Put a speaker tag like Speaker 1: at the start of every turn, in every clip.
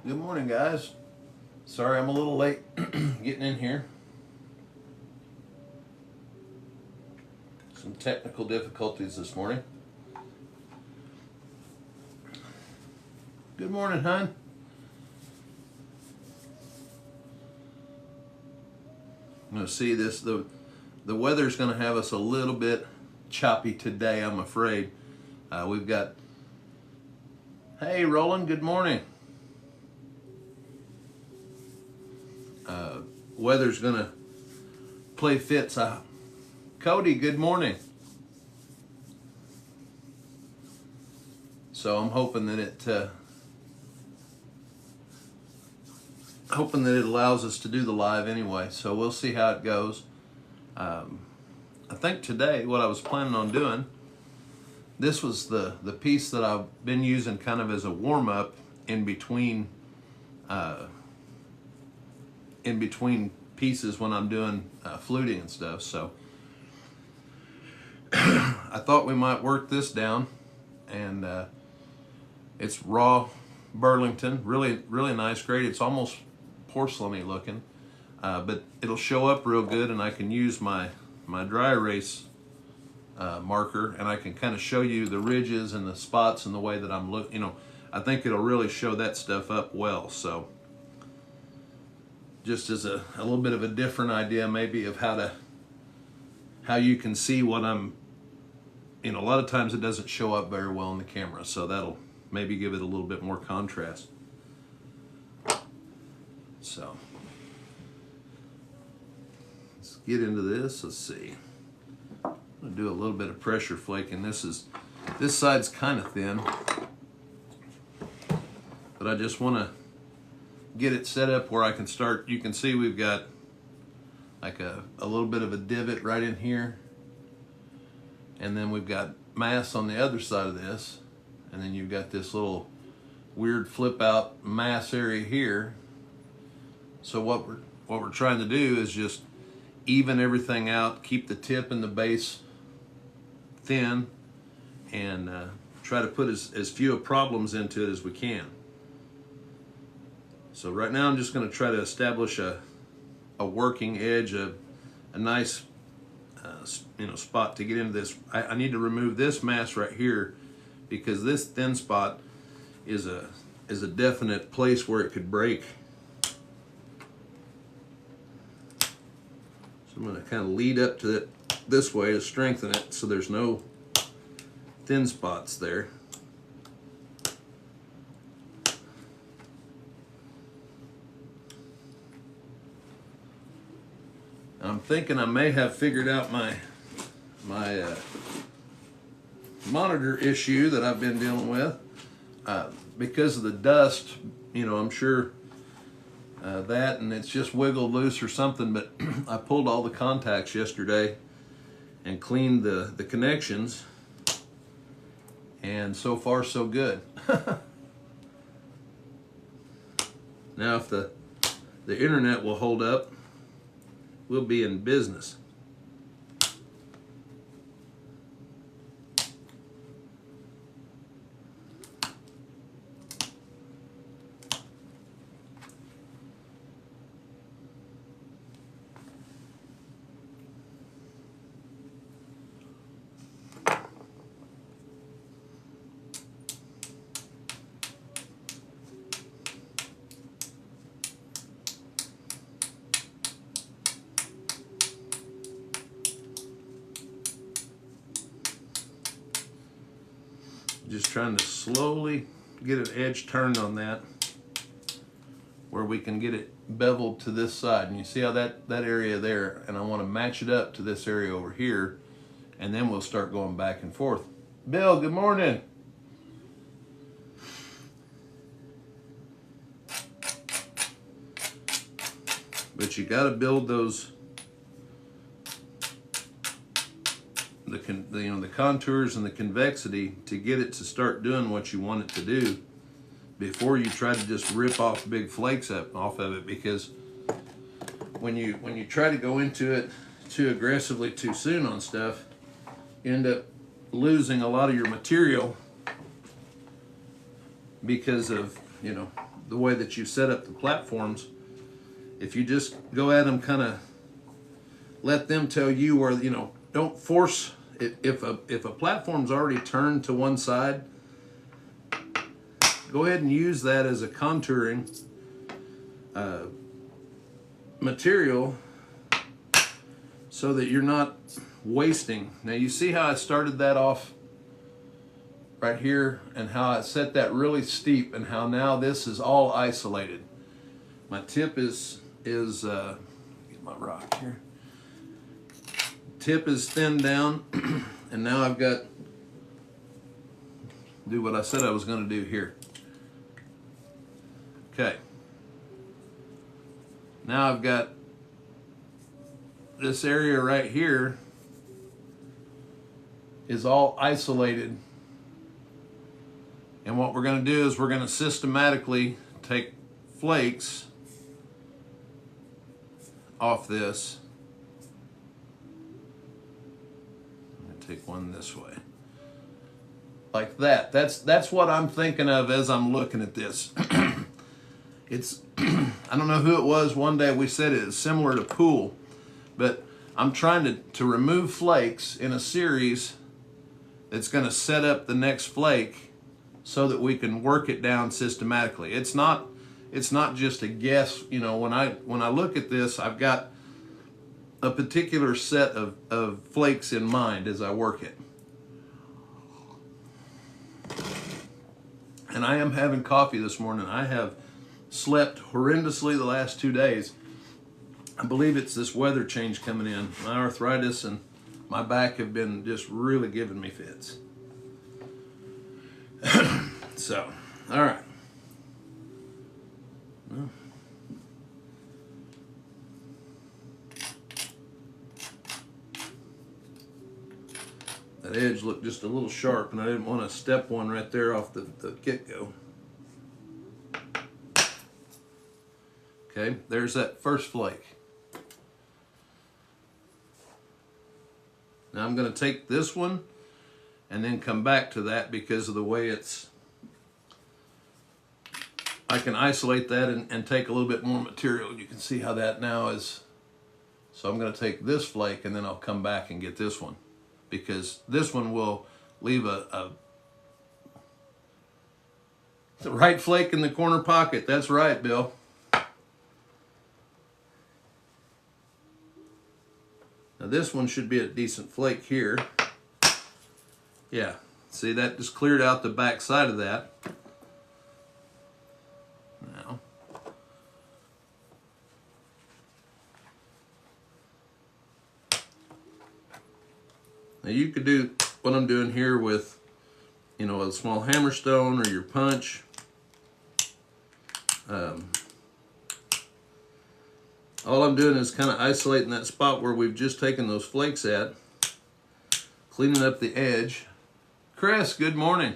Speaker 1: Good morning, guys. Sorry I'm a little late getting in here. Some technical difficulties this morning. Good morning, hon. I'm going to see this. The weather's going to have us a little bit choppy today, I'm afraid. We've got... Hey, Roland, good morning. Weather's going to play fits. Cody, good morning. So I'm hoping that it allows us to do the live anyway. So we'll see how it goes. I think today what I was planning on doing, this was the piece that I've been using kind of as a warm-up in between pieces when I'm doing fluting and stuff. So I thought we might work this down, and it's raw Burlington, really nice grade. It's almost porcelainy looking, but it'll show up real good, and I can use my dry erase marker, and I can kind of show you the ridges and the spots and the way that I'm looking. I think it'll really show that stuff up well. So just as a little bit of a different idea maybe of how you can see what I'm, a lot of times it doesn't show up very well in the camera, so that'll maybe give it a little bit more contrast. So let's get into this. Let's see. I'm gonna do a little bit of pressure flaking. This side's kind of thin, but I just want to get it set up where I can start. You can see we've got like a little bit of a divot right in here, and then we've got mass on the other side of this, and then you've got this little weird flip out mass area here. So what we're trying to do is just even everything out, keep the tip and the base thin, and try to put as few problems into it as we can. So right now I'm just going to try to establish a working edge, a nice spot to get into this. I need to remove this mass right here, because this thin spot is a definite place where it could break. So I'm going to kind of lead up to it this way to strengthen it so there's no thin spots there. I'm thinking I may have figured out my monitor issue that I've been dealing with because of the dust. I'm sure that, and it's just wiggled loose or something, but I pulled all the contacts yesterday and cleaned the connections, and so far so good. Now if the internet will hold up, we'll be in business. Just trying to slowly get an edge turned on that where we can get it beveled to this side. And you see how that area there, and I want to match it up to this area over here, and then we'll start going back and forth. Bill, good morning. But you got to build those the contours and the convexity to get it to start doing what you want it to do before you try to just rip off big flakes off of it, because when you try to go into it too aggressively too soon on stuff, you end up losing a lot of your material because of the way that you set up the platforms, if you just go at them, kind of let them tell you where, you know, don't force it. If a platform's already turned to one side, go ahead and use that as a contouring material so that you're not wasting. Now you see how I started that off right here and how I set that really steep and how now this is all isolated. My tip is get my rock here. Tip is thinned down and now I've got do what I said I was going to do here. Okay. Now I've got this area right here is all isolated. And what we're going to do is we're going to systematically take flakes off this. I'm going to take one this way. Like that. That's what I'm thinking of as I'm looking at this. It's, I don't know who it was, one day we said it is similar to pool, but I'm trying to remove flakes in a series that's going to set up the next flake so that we can work it down systematically. It's not just a guess. You know, when I look at this, I've got a particular set of flakes in mind as I work it. And I am having coffee this morning. I have slept horrendously the last 2 days. I believe it's this weather change coming in. My arthritis and my back have been just really giving me fits. So, all right. Well, that edge looked just a little sharp and I didn't want to step one right there off the get-go. Okay, there's that first flake. Now I'm going to take this one and then come back to that because of the way it's, I can isolate that and take a little bit more material. You can see how that now is. So I'm going to take this flake and then I'll come back and get this one because this one will leave the right flake in the corner pocket. That's right, Bill. Now this one should be a decent flake here. Yeah, see that just cleared out the back side of that. Now you could do what I'm doing here with, you know, a small hammerstone or your punch. All I'm doing is kind of isolating that spot where we've just taken those flakes at, cleaning up the edge. Chris, good morning.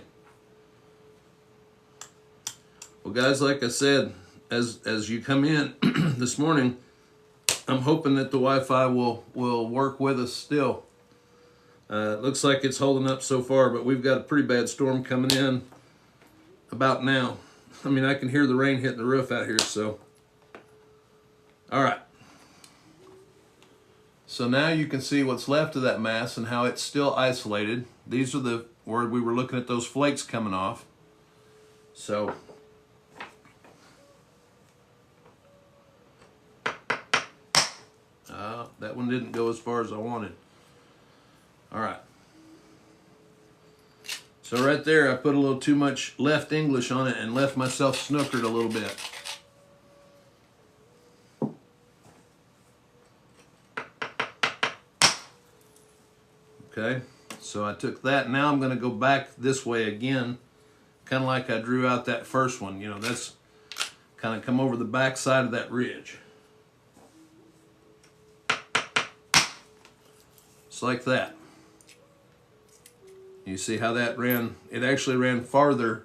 Speaker 1: Well, guys, like I said, as you come in this morning, I'm hoping that the Wi-Fi will work with us still. It looks like it's holding up so far, but we've got a pretty bad storm coming in about now. I mean, I can hear the rain hitting the roof out here, so. All right. So now you can see what's left of that mass and how it's still isolated. These are where we were looking at those flakes coming off. So. That one didn't go as far as I wanted. All right. So right there, I put a little too much left English on it and left myself snookered a little bit. Okay, so I took that. Now I'm going to go back this way again, kind of like I drew out that first one. You know, that's kind of come over the back side of that ridge. Just like that. You see how that ran? It actually ran farther,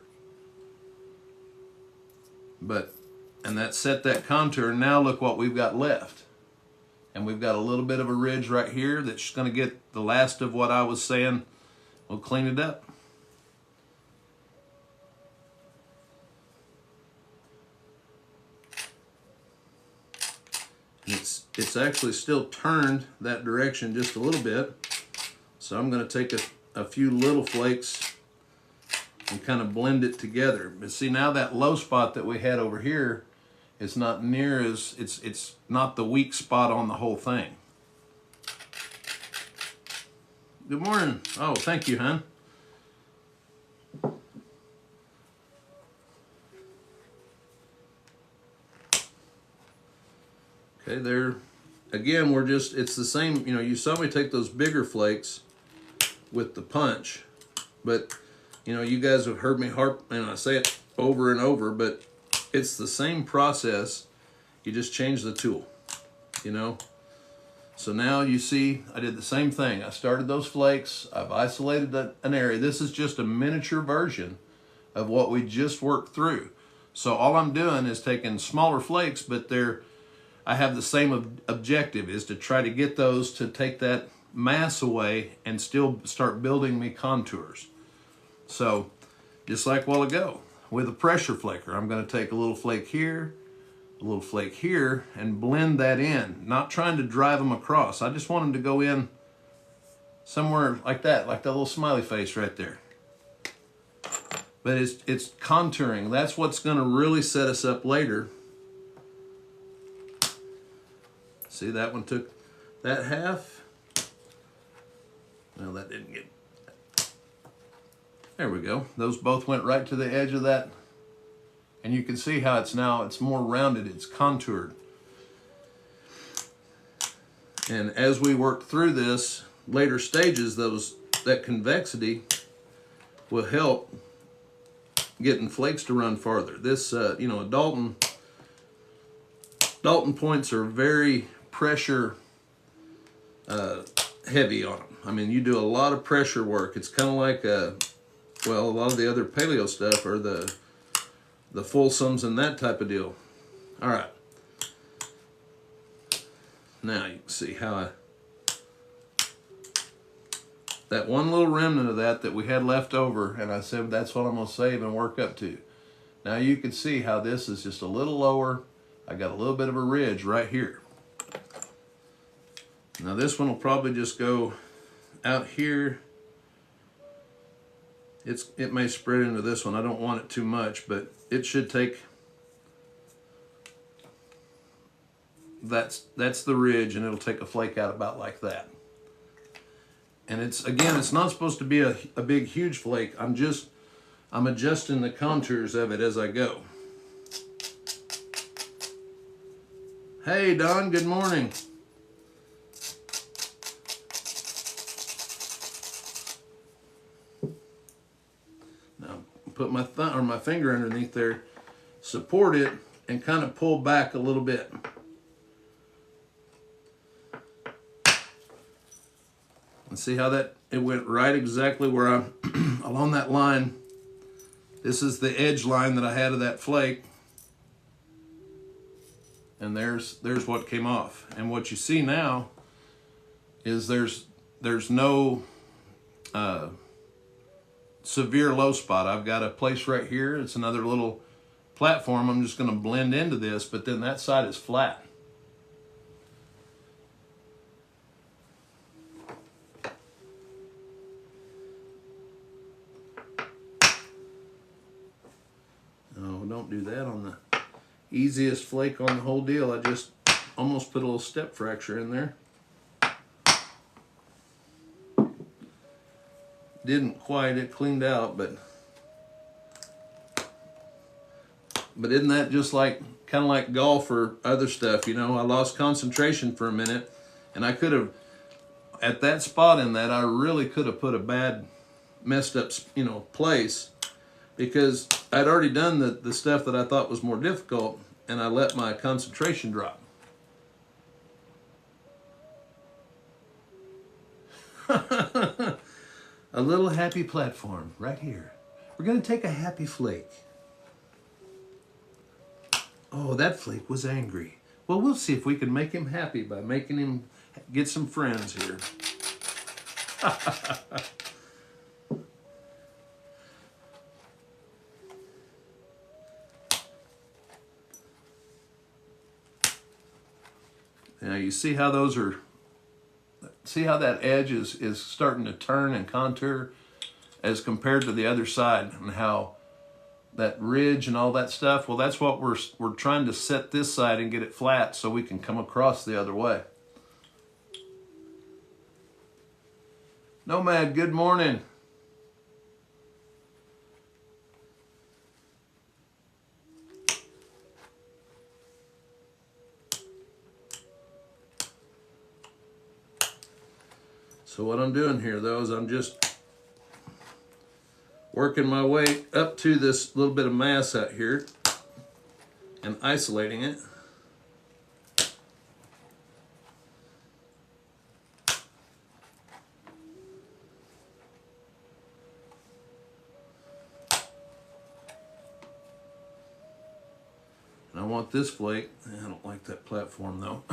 Speaker 1: and that set that contour. Now look what we've got left. And we've got a little bit of a ridge right here that's going to get the last of what I was saying. We'll clean it up. It's actually still turned that direction just a little bit. So I'm going to take a few little flakes and kind of blend it together. But see, now that low spot that we had over here is not near as, it's not the weak spot on the whole thing. Good morning. Oh, thank you, hon. Okay, there. Again, it's the same, you know, you saw me take those bigger flakes with the punch, but, you know, you guys have heard me harp, and I say it over and over, but it's the same process. You just change the tool, you know. So now you see, I did the same thing. I started those flakes. I've isolated an area. This is just a miniature version of what we just worked through. So all I'm doing is taking smaller flakes, but I have the same objective, is to try to get those to take that mass away and still start building me contours. So just like a while ago with a pressure flaker, I'm going to take a little flake here, a little flake here, and blend that in, not trying to drive them across. I just want them to go in somewhere like that little smiley face right there. But it's contouring. That's what's going to really set us up later. See, that one took that half. No, that didn't get. There we go. Those both went right to the edge of that. And you can see how it's more rounded, it's contoured. And as we work through this, later stages, that convexity will help getting flakes to run farther. This, you know, Dalton points are very pressure heavy on them. I mean, you do a lot of pressure work. It's kind of like, well, a lot of the other paleo stuff are the Folsoms and that type of deal. All right. Now you can see how that one little remnant of that we had left over, and I said that's what I'm going to save and work up to. Now you can see how this is just a little lower. I got a little bit of a ridge right here. Now this one will probably just go out here. It may spread into this one. I don't want it too much, but it should take, that's the ridge, and it'll take a flake out about like that. And it's not supposed to be a big huge flake. I'm adjusting the contours of it as I go. Hey Don, good morning. Put my finger underneath there, support it, and kind of pull back a little bit. And see how it went right exactly where I'm along that line. This is the edge line that I had of that flake. And there's what came off. And what you see now is there's no severe low spot. I've got a place right here. It's another little platform. I'm just going to blend into this, but then that side is flat. No, don't do that on the easiest flake on the whole deal. I just almost put a little step fracture in there. Didn't quite, it cleaned out, but isn't that just like, kind of like golf or other stuff, you know? I lost concentration for a minute, and I could have, at that spot in that, I really could have put a bad, messed up, you know, place, because I'd already done the stuff that I thought was more difficult, and I let my concentration drop. A little happy platform right here. We're going to take a happy flake. Oh, that flake was angry. Well, we'll see if we can make him happy by making him get some friends here. Now you see how those are, see how that edge is starting to turn and contour as compared to the other side, and how that ridge and all that stuff. Well, that's what we're trying to set this side and get it flat so we can come across the other way. Nomad, good morning. So what I'm doing here though is I'm just working my way up to this little bit of mass out here and isolating it. And I want this flake, I don't like that platform though.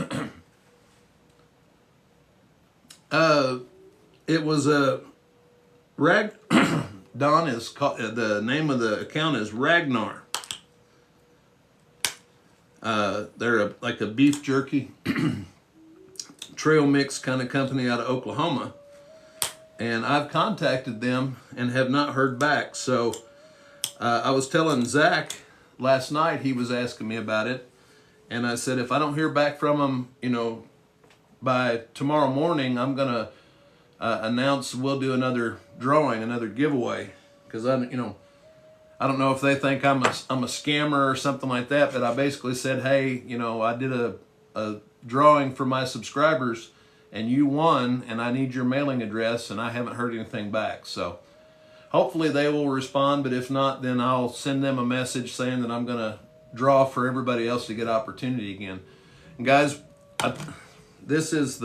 Speaker 1: It was a Don is called, the name of the account is Ragnar. They're like a beef jerky trail mix kind of company out of Oklahoma, and I've contacted them and have not heard back. So I was telling Zach last night, he was asking me about it, and I said if I don't hear back from them, you know, by tomorrow morning, I'm gonna announce we'll do another drawing, another giveaway, because I don't know if they think I'm a scammer or something like that, but I basically said, hey, you know, I did a drawing for my subscribers and you won, and I need your mailing address, and I haven't heard anything back. So hopefully they will respond, but if not, then I'll send them a message saying that I'm gonna draw for everybody else to get opportunity again. And guys, this is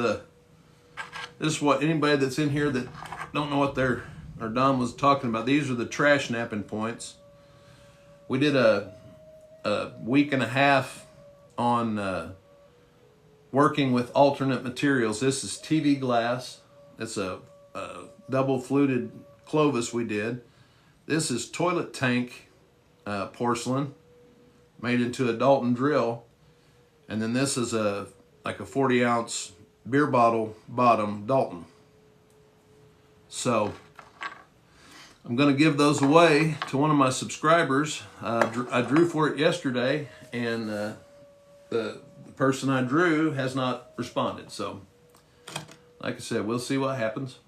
Speaker 1: what anybody that's in here that don't know what Don was talking about. These are the trash napping points. We did a week and a half on working with alternate materials. This is TV glass. It's a double fluted Clovis we did. This is toilet tank porcelain made into a Dalton drill. And then this is like a 40-ounce beer bottle bottom Dalton. So I'm going to give those away to one of my subscribers. I drew for it yesterday, and the person I drew has not responded. So like I said, we'll see what happens.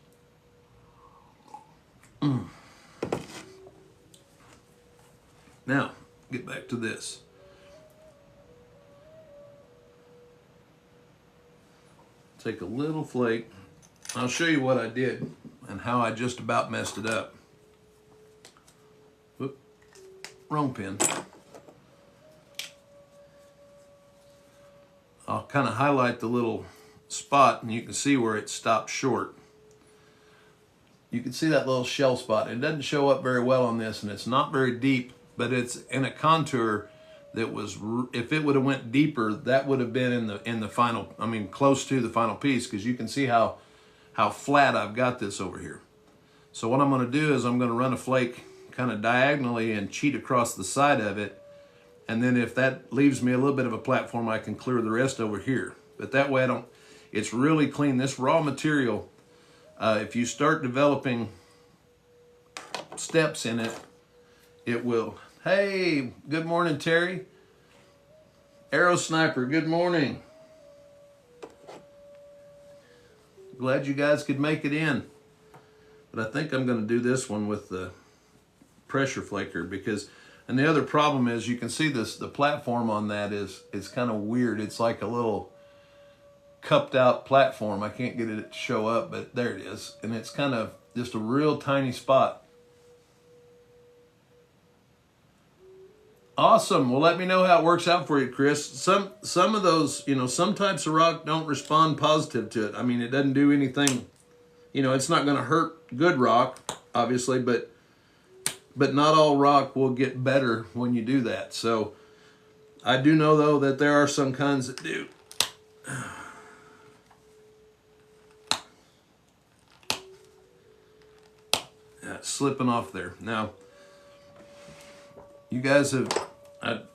Speaker 1: Now, get back to this. Take a little flake. I'll show you what I did and how I just about messed it up. Whoop, wrong pen. I'll kind of highlight the little spot, and you can see where it stopped short. You can see that little shell spot. It doesn't show up very well on this, and it's not very deep, but it's in a contour that was, if it would have went deeper, that would have been in the final, I mean close to the final piece, because you can see how flat I've got this over here. So what I'm going to do is I'm going to run a flake kind of diagonally and cheat across the side of it, and then if that leaves me a little bit of a platform, I can clear the rest over here. But that way it's really clean. This raw material, if you start developing steps in it, it will. Hey, good morning, Terry. Arrow Sniper, good morning. Glad you guys could make it in. But I think I'm going to do this one with the pressure flaker, because, and the other problem is you can see this, the platform on that is kind of weird. It's like a little cupped out platform. I can't get it to show up, but there it is. And it's kind of just a real tiny spot. Awesome. Well, let me know how it works out for you, Chris. Some of those, you know, some types of rock don't respond positive to it. I mean, it doesn't do anything, you know, it's not going to hurt good rock, obviously, but not all rock will get better when you do that. So I do know, though, that there are some kinds that do. Yeah, it's slipping off there. Now, you guys have,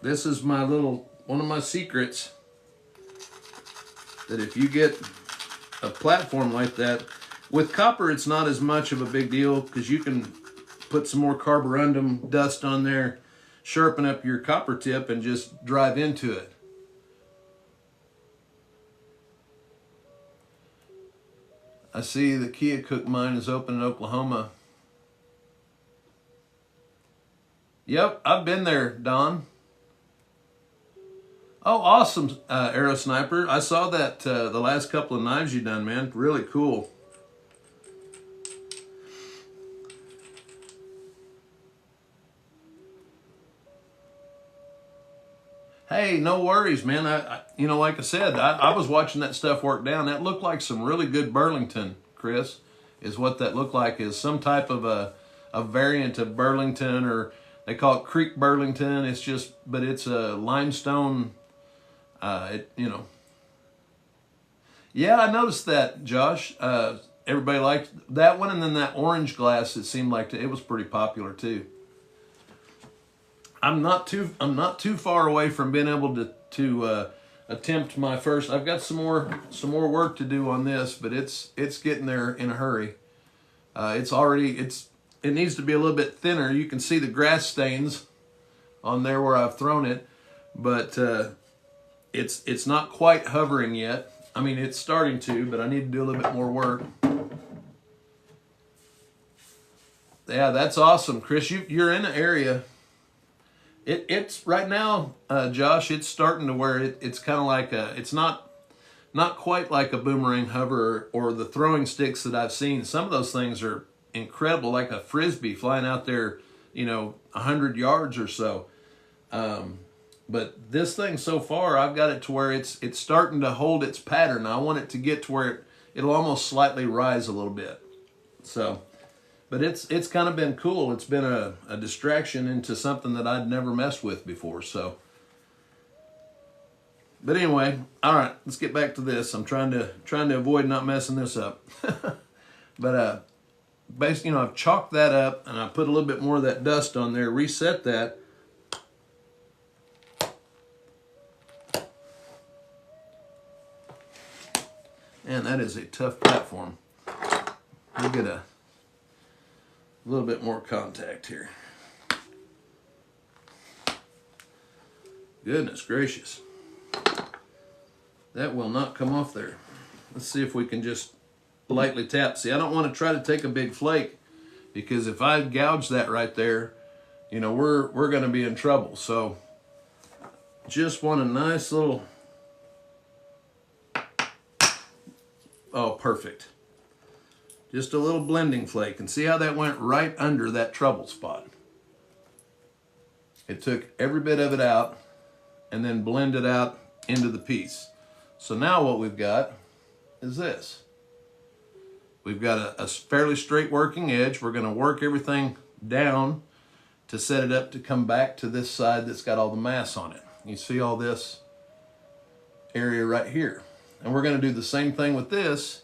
Speaker 1: this is my little, one of my secrets that if you get a platform like that, with copper it's not as much of a big deal because you can put some more carborundum dust on there, sharpen up your copper tip, and just drive into it. I see the Keokuk mine is open in Oklahoma. Yep, I've been there, Don. Oh, awesome, Arrow Sniper. I saw that the last couple of knives you done, man. Really cool. Hey, no worries, man. You know, like I said, I was watching that stuff work down. That looked like some really good Burlington, Chris, is what that looked like. Is some type of a variant of Burlington, or they call it Creek Burlington. It's just, but it's a limestone. You know. Yeah, I noticed that, Josh. Everybody liked that one, and then that orange glass. It seemed like it was pretty popular too. I'm not too far away from being able to attempt my first. I've got some more work to do on this, but it's getting there in a hurry. It needs to be a little bit thinner. You can see the grass stains on there where I've thrown it, but it's not quite hovering yet. I mean, it's starting to, but I need to do a little bit more work. Yeah, that's awesome, Chris. You're in an area. It's right now, Josh. It's starting to where it's kind of like it's not quite like a boomerang hover or the throwing sticks that I've seen. Some of those things are incredible, like a frisbee flying out there, 100 yards or so. But this thing so far, I've got it to where it's starting to hold its pattern. I want it to get to where it'll almost slightly rise a little bit. So. But it's kind of been cool. It's been a distraction into something that I'd never messed with before. So, but anyway, all right, let's get back to this. I'm trying to avoid not messing this up. But basically, I've chalked that up and I put a little bit more of that dust on there. Reset that. And that is a tough platform. We'll get a little bit more contact here. Goodness gracious. That will not come off there. Let's see if we can just lightly tap. See, I don't want to try to take a big flake, because if I gouge that right there, we're going to be in trouble. So just want a nice little, oh, perfect. Just a little blending flake, and see how that went right under that trouble spot. It took every bit of it out and then blended out into the piece. So now what we've got is this. We've got a fairly straight working edge. We're going to work everything down to set it up to come back to this side that's got all the mass on it. You see all this area right here. And we're going to do the same thing with this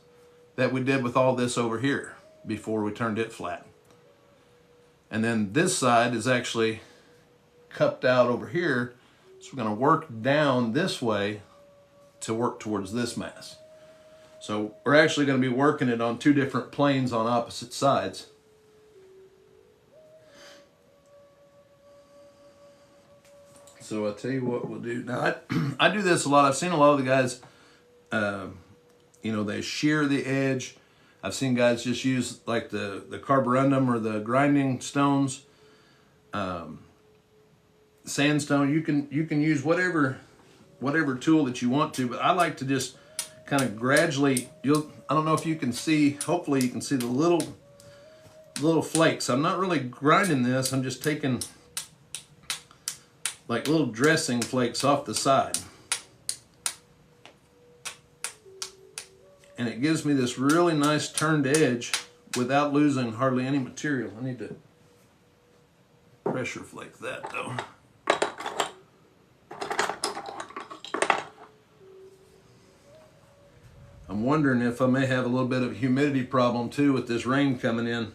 Speaker 1: that we did with all this over here before we turned it flat. And then this side is actually cupped out over here, so we're going to work down this way to work towards this mass. So we're actually going to be working it on two different planes on opposite sides. So I'll tell you what we'll do. Now, I do this a lot. I've seen a lot of the guys, they shear the edge. I've seen guys just use like the carborundum or the grinding stones, sandstone. You can use whatever tool that you want to, but I like to just kind of gradually. I don't know if you can see. Hopefully, you can see the little flakes. I'm not really grinding this. I'm just taking like little dressing flakes off the side. And it gives me this really nice turned edge without losing hardly any material. I need to pressure flake that though. I'm wondering if I may have a little bit of a humidity problem too with this rain coming in.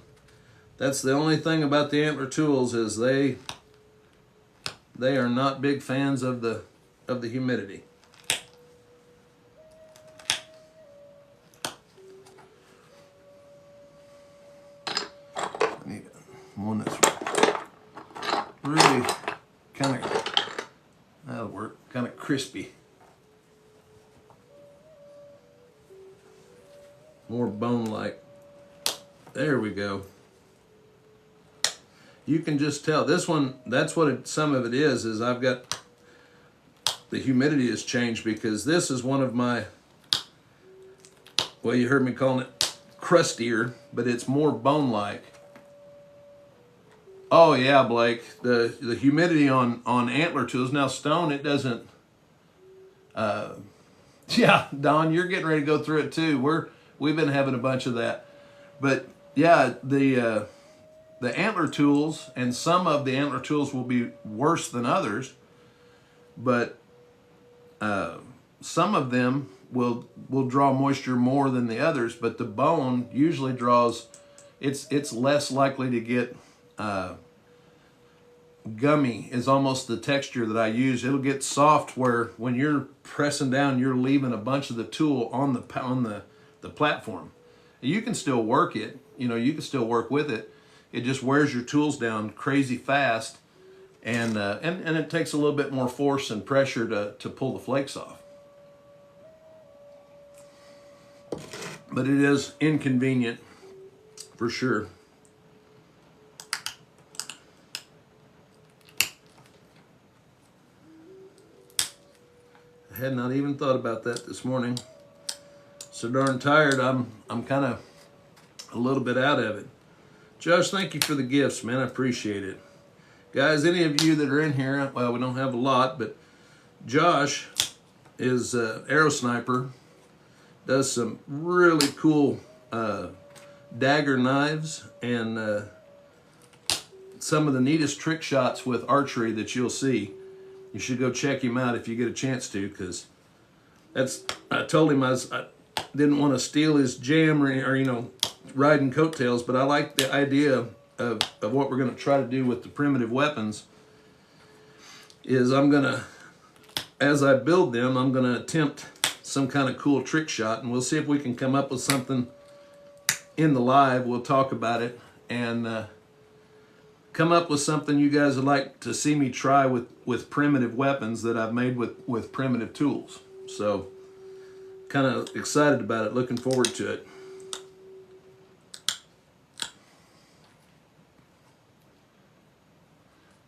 Speaker 1: That's the only thing about the Antler tools, is they are not big fans of the humidity. one that's really kind of, that'll work, kind of crispy. More bone-like. There we go. You can just tell this one, that's what some of it is I've got, the humidity has changed because this is one of my, well, you heard me calling it crustier, but it's more bone-like. Oh yeah, Blake, the humidity on antler tools, now stone, it doesn't, yeah, Don, you're getting ready to go through it too. We've been having a bunch of that. But yeah, the antler tools, and some of the antler tools will be worse than others, but some of them will draw moisture more than the others, but the bone usually draws, it's less likely to get gummy is almost the texture that I use. It'll get soft where when you're pressing down, you're leaving a bunch of the tool on the platform. You can still work it, you know, you can still work with it. It just wears your tools down crazy fast, and it takes a little bit more force and pressure to pull the flakes off. But it is inconvenient for sure. I had not even thought about that this morning. So darn tired, I'm kind of a little bit out of it. Josh, thank you for the gifts, man. I appreciate it. Guys, any of you that are in here, well, we don't have a lot, but Josh is arrow sniper, does some really cool dagger knives and some of the neatest trick shots with archery that you'll see. You should go check him out if you get a chance to, because I told him I didn't want to steal his jam or you know, riding coattails, but I like the idea of what we're going to try to do with the primitive weapons. Is I'm going to, as I build them, I'm going to attempt some kind of cool trick shot, and we'll see if we can come up with something in the live. We'll talk about it and come up with something you guys would like to see me try with primitive weapons that I've made with primitive tools. So kind of excited about it, looking forward to it.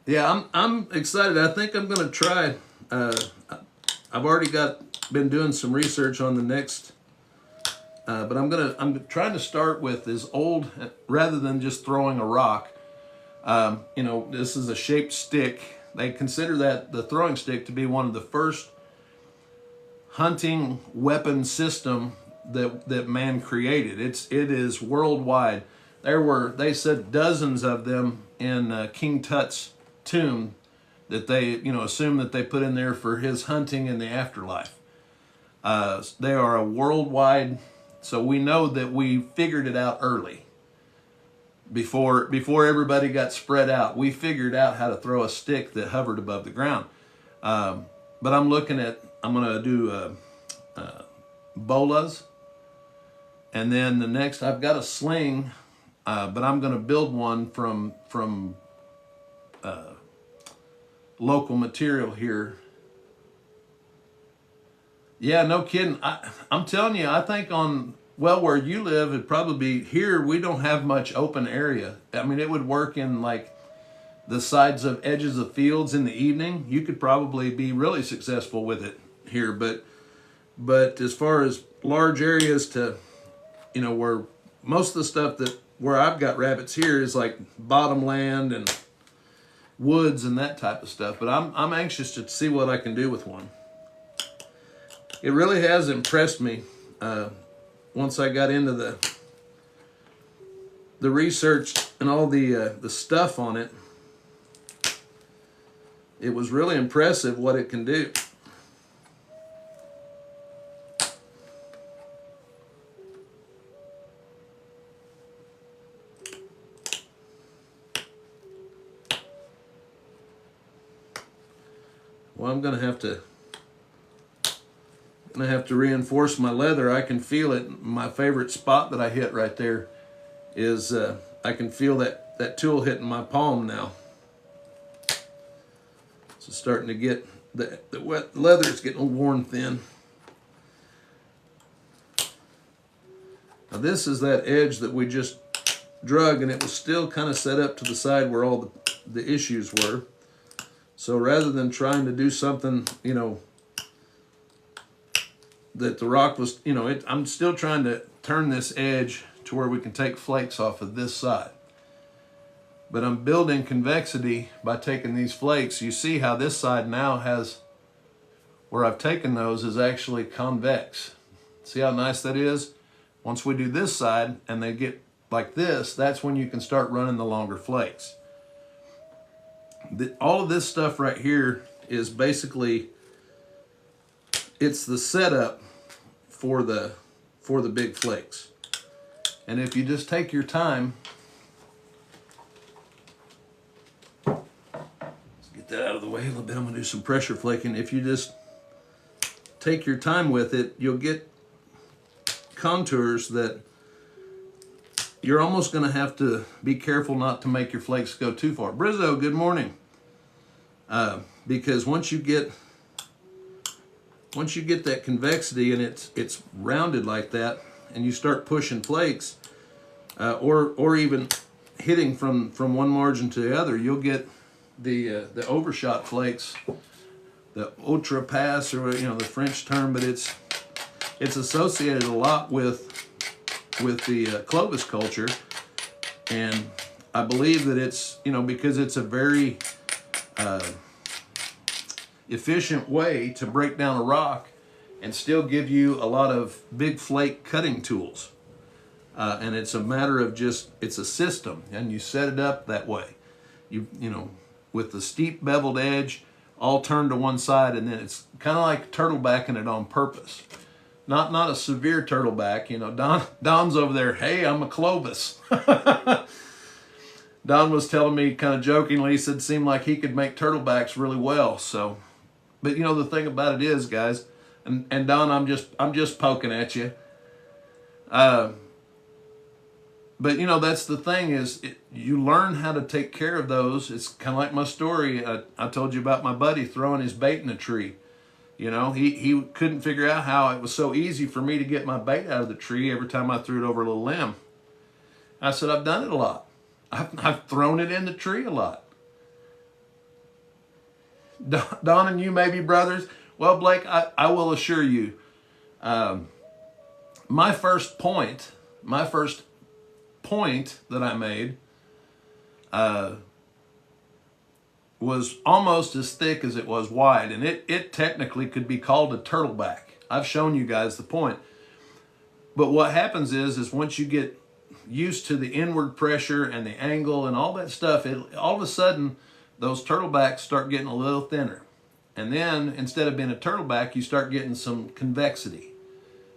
Speaker 1: Yeah, I'm excited. I think I'm going to try. I've already been doing some research on the next, but I'm trying to start with this old, rather than just throwing a rock. You know, this is a shaped stick. They consider that the throwing stick to be one of the first hunting weapon system that man created. It is worldwide. They said dozens of them in King Tut's tomb that they, you know, assume that they put in there for his hunting in the afterlife. They are a worldwide, so we know that we figured it out early. Before everybody got spread out, we figured out how to throw a stick that hovered above the ground. But I'm going to do bolas, and then the next I've got a sling, but I'm going to build one from local material here. Yeah, no kidding. I'm telling you, I think where you live, it'd probably be, here we don't have much open area. I mean, it would work in like the sides of edges of fields in the evening. You could probably be really successful with it here, but as far as large areas to, you know, where most of the stuff where I've got rabbits here is like bottomland and woods and that type of stuff. But I'm anxious to see what I can do with one. It really has impressed me. Once I got into the research and all the stuff on it, it was really impressive what it can do. Well, I'm gonna have to reinforce my leather. I can feel it. My favorite spot that I hit right there is I can feel that tool hitting my palm now. So starting to get the wet leather is getting worn thin. Now this is that edge that we just drug, and it was still kind of set up to the side where all the issues were. So rather than trying to do something, you know, that the rock was, you know, I'm still trying to turn this edge to where we can take flakes off of this side. But I'm building convexity by taking these flakes. You see how this side now has, where I've taken those, is actually convex. See how nice that is? Once we do this side and they get like this, that's when you can start running the longer flakes. All of this stuff right here is basically, it's the setup for the big flakes. And if you just take your time, let's get that out of the way a little bit. I'm gonna do some pressure flaking. If you just take your time with it, you'll get contours that you're almost going to have to be careful not to make your flakes go too far. Brizzo, good morning. Because once you get that convexity and it's rounded like that, and you start pushing flakes, or even hitting from one margin to the other, you'll get the overshot flakes, the ultra pass, or you know, the French term, but it's associated a lot with the Clovis culture, and I believe that it's, you know, because it's a very efficient way to break down a rock and still give you a lot of big flake cutting tools, and it's a matter of just, it's a system, and you set it up that way, you know, with the steep beveled edge all turned to one side, and then it's kind of like turtlebacking it on purpose. Not a severe turtleback, you know. Don's over there, hey, I'm a Clovis. Don was telling me kind of jokingly, he said it seemed like he could make turtlebacks really well. So, but you know, the thing about it is, guys, and Don, I'm just poking at you. But you know, that's the thing is, you learn how to take care of those. It's kind of like my story. I told you about my buddy throwing his bait in a tree. You know, he couldn't figure out how it was so easy for me to get my bait out of the tree every time I threw it over a little limb. I said, I've done it a lot. I've thrown it in the tree a lot. Don and you may be brothers. Well, Blake, I will assure you, my first point that I made was almost as thick as it was wide, and it technically could be called a turtleback. I've shown you guys the point. But what happens is once you get used to the inward pressure and the angle and all that stuff, all of a sudden those turtlebacks start getting a little thinner. And then instead of being a turtleback, you start getting some convexity.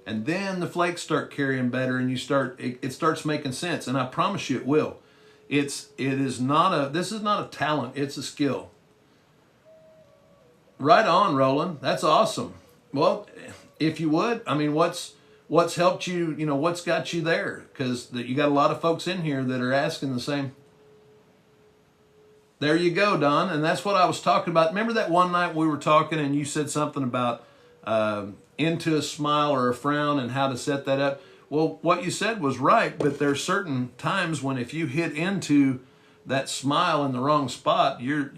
Speaker 1: And then the flakes start carrying better, and it starts making sense. And I promise you it will. This is not a talent, it's a skill. Right on, Roland. That's awesome. Well, if you would, I mean, what's helped you, you know, what's got you there? Because you got a lot of folks in here that are asking the same. There you go, Don. And that's what I was talking about. Remember that one night we were talking and you said something about into a smile or a frown and how to set that up? Well, what you said was right, but there's certain times when if you hit into that smile in the wrong spot, you're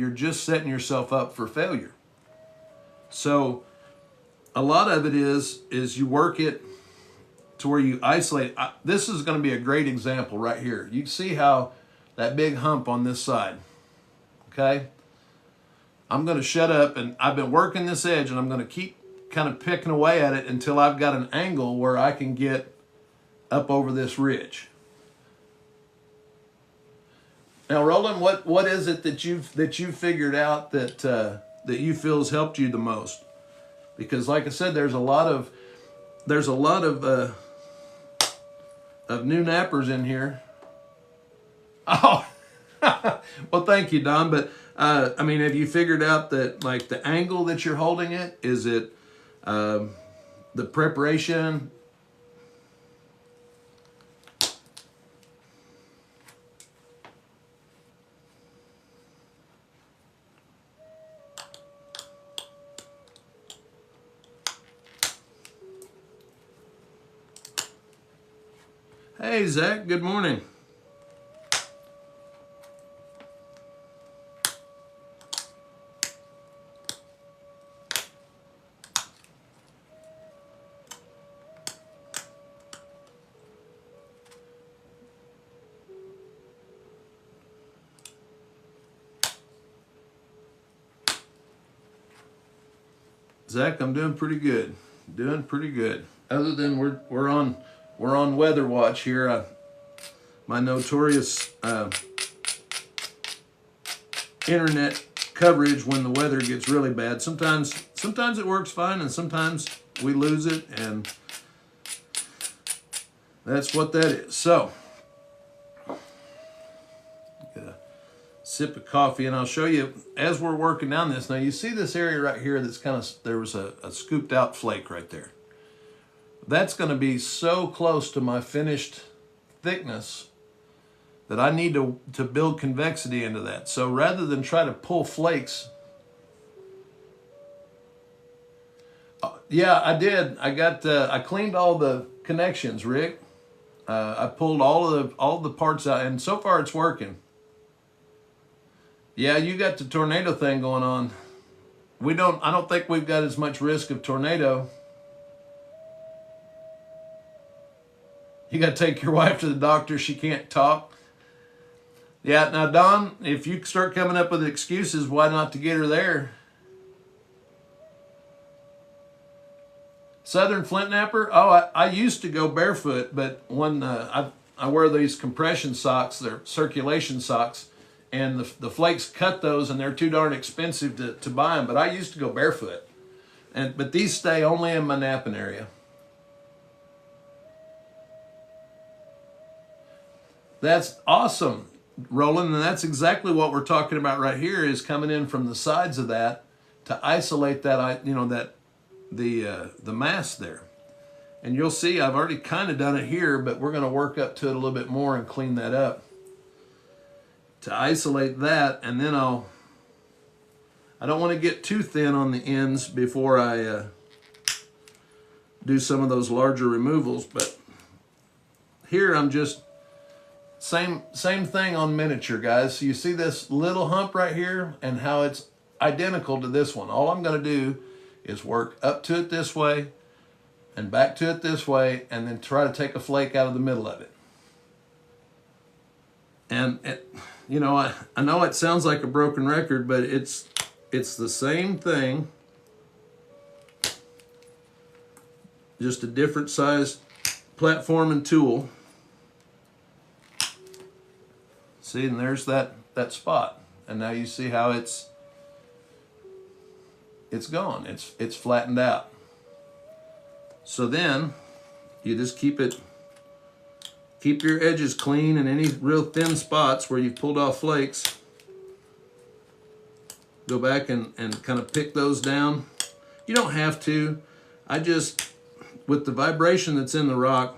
Speaker 1: just setting yourself up for failure. So a lot of it is you work it to where you isolate. This is going to be a great example right here. You can see how that big hump on this side, okay? I'm going to shut up, and I've been working this edge, and I'm going to keep kind of picking away at it until I've got an angle where I can get up over this ridge. Now, Roland, what is it that you've figured out that you feel has helped you the most? Because, like I said, there's a lot of new nappers in here. Oh, well, thank you, Don. But I mean, have you figured out that, like, the angle that you're holding it? Is it the preparation? Hey, Zach, good morning. Zach, I'm doing pretty good. Doing pretty good. Other than we're on weather watch here. My notorious internet coverage when the weather gets really bad. Sometimes it works fine, and sometimes we lose it, and that's what that is. So, get a sip of coffee, and I'll show you as we're working down this. Now, you see this area right here that's kind of, there was a scooped out flake right there. That's going to be so close to my finished thickness that I need to build convexity into that. So rather than try to pull flakes, yeah, I did. I cleaned all the connections, Rick. I pulled all the parts out, and so far it's working. Yeah, you got the tornado thing going on. I don't think we've got as much risk of tornado. You got to take your wife to the doctor. She can't talk. Yeah, now, Don, if you start coming up with excuses why not to get her there. Southern Flint Napper? Oh, I used to go barefoot, but when I wear these compression socks, they're circulation socks, and the flakes cut those, and they're too darn expensive to buy them. But I used to go barefoot, but these stay only in my napping area. That's awesome, Roland, and that's exactly what we're talking about right here, is coming in from the sides of that to isolate that, the mass there. And you'll see I've already kind of done it here, but we're going to work up to it a little bit more and clean that up to isolate that. And then I don't want to get too thin on the ends before I do some of those larger removals, but here I'm just same thing on miniature, guys. So you see this little hump right here and how it's identical to this one. All I'm going to do is work up to it this way and back to it this way, and then try to take a flake out of the middle of it. And I know it sounds like a broken record, but it's the same thing, just a different size platform and tool. See, and there's that spot, and now you see how it's gone. It's flattened out. So then you just keep your edges clean, and any real thin spots where you've pulled off flakes, go back and kind of pick those down. You don't have to. With the vibration that's in the rock,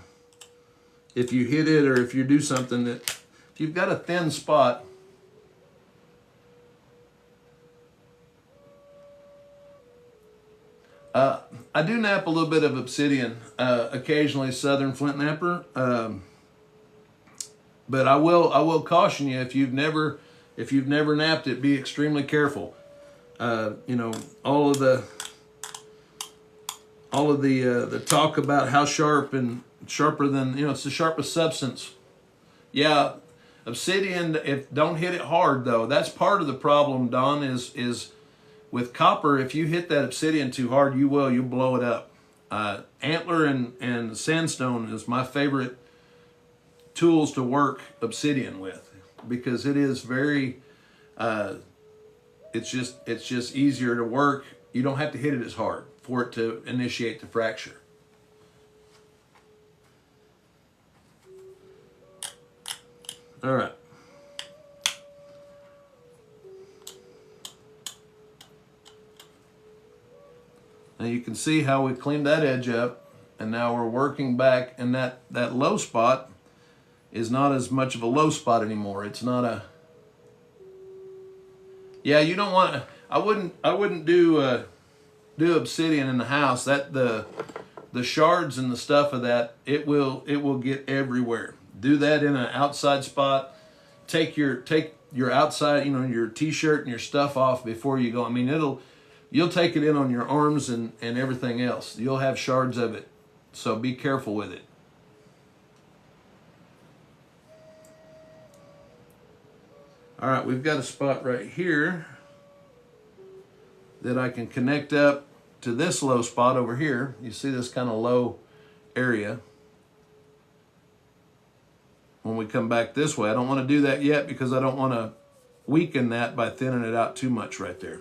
Speaker 1: if you hit it or if you do something that, if you've got a thin spot, I do nap a little bit of obsidian, occasionally Southern Flint Napper, but I will caution you, if you've never napped it, be extremely careful. All of the talk about how sharp and sharper than, it's the sharpest substance. Yeah, obsidian, don't hit it hard though. That's part of the problem, Don, is with copper. If you hit that obsidian too hard, you'll blow it up. Antler and sandstone is my favorite tools to work obsidian with, because it is very, it's just easier to work. You don't have to hit it as hard for it to initiate the fracture. All right. Now you can see how we cleaned that edge up, and now we're working back, and that low spot is not as much of a low spot anymore. It's not a, yeah, you don't want to, I wouldn't do obsidian in the house. That the shards and the stuff of that, it will get everywhere. Do that in an outside spot. Take your outside, your t-shirt and your stuff off before you go. I mean, you'll take it in on your arms and everything else. You'll have shards of it. So be careful with it. All right, we've got a spot right here that I can connect up to this low spot over here. You see this kind of low area. When we come back this way, I don't want to do that yet because I don't want to weaken that by thinning it out too much right there.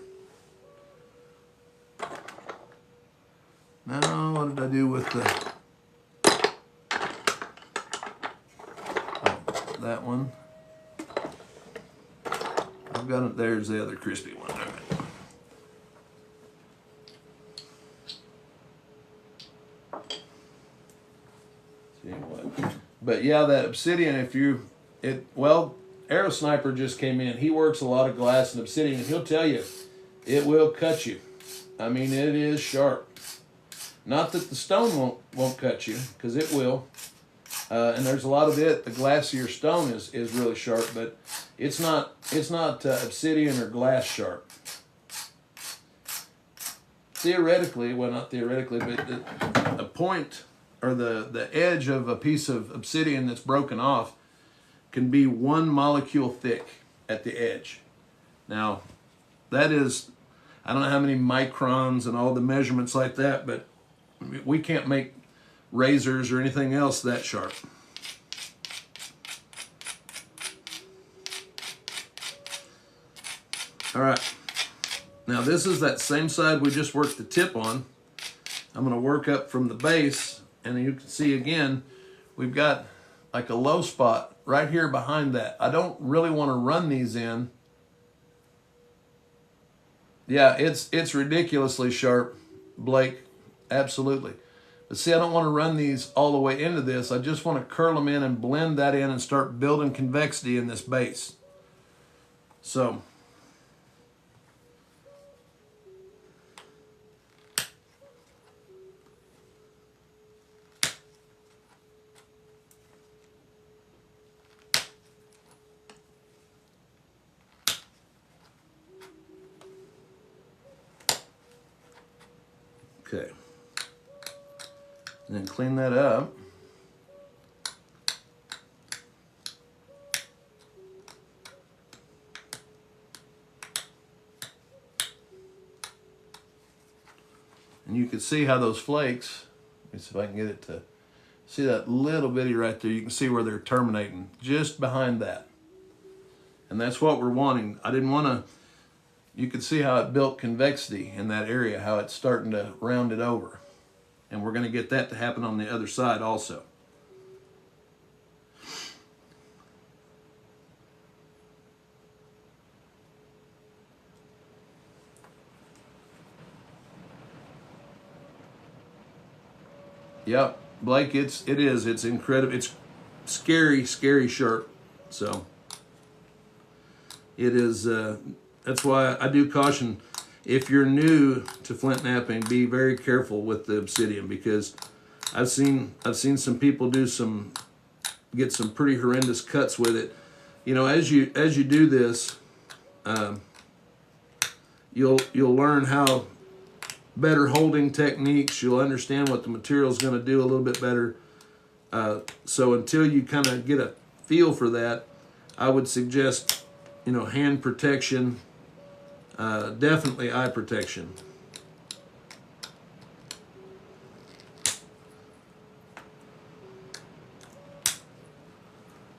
Speaker 1: Now, what did I do with that one? I've got it. There's the other crispy one. All right. See what? But yeah, that obsidian. Arrow Sniper just came in. He works a lot of glass and obsidian, and he'll tell you it will cut you. I mean, it is sharp. Not that the stone won't cut you, because it will. And there's a lot of it. The glassier stone is really sharp, but it's not obsidian or glass sharp. Theoretically, well, not theoretically, but the point or the edge of a piece of obsidian that's broken off can be 1 molecule thick at the edge. Now, that is, I don't know how many microns and all the measurements like that, but we can't make razors or anything else that sharp. All right, now this is that same side we just worked the tip on. I'm going to work up from the base, and you can see again, we've got like a low spot right here behind that. I don't really want to run these in. Yeah, it's ridiculously sharp, Blake, absolutely. But see, I don't want to run these all the way into this. I just want to curl them in and blend that in and start building convexity in this base. So, okay. And then clean that up. And you can see how those flakes, let me see if I can get it to, see that little bitty right there, you can see where they're terminating, just behind that. And that's what we're wanting. I didn't want to, you could see how it built convexity in that area, how it's starting to round it over. And we're going to get that to happen on the other side also. Yep, Blake, it's incredible. It's scary sharp. So it is. That's why I do caution, if you're new to flint knapping, be very careful with the obsidian, because I've seen some people get some pretty horrendous cuts with it. You know, as you do this, you'll learn how better holding techniques. You'll understand what the material is going to do a little bit better. So until you kind of get a feel for that, I would suggest, hand protection, definitely eye protection.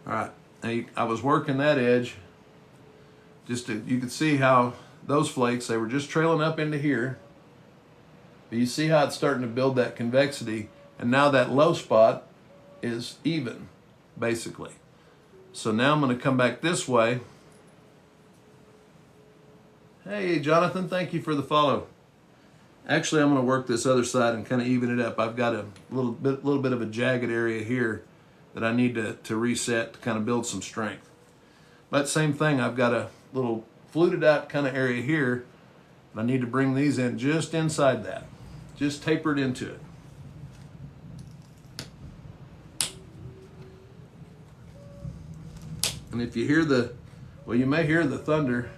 Speaker 1: All right, now I was working that edge. You could see how those flakes, they were just trailing up into here. But you see how it's starting to build that convexity, and now that low spot is even, basically. So now I'm going to come back this way. Hey, Jonathan, thank you for the follow. Actually, I'm going to work this other side and kind of even it up. I've got a little bit of a jagged area here that I need to reset to kind of build some strength. But same thing, I've got a little fluted out kind of area here. I need to bring these in just inside that. Just taper it into it. And if you hear the, well, you may hear the thunder.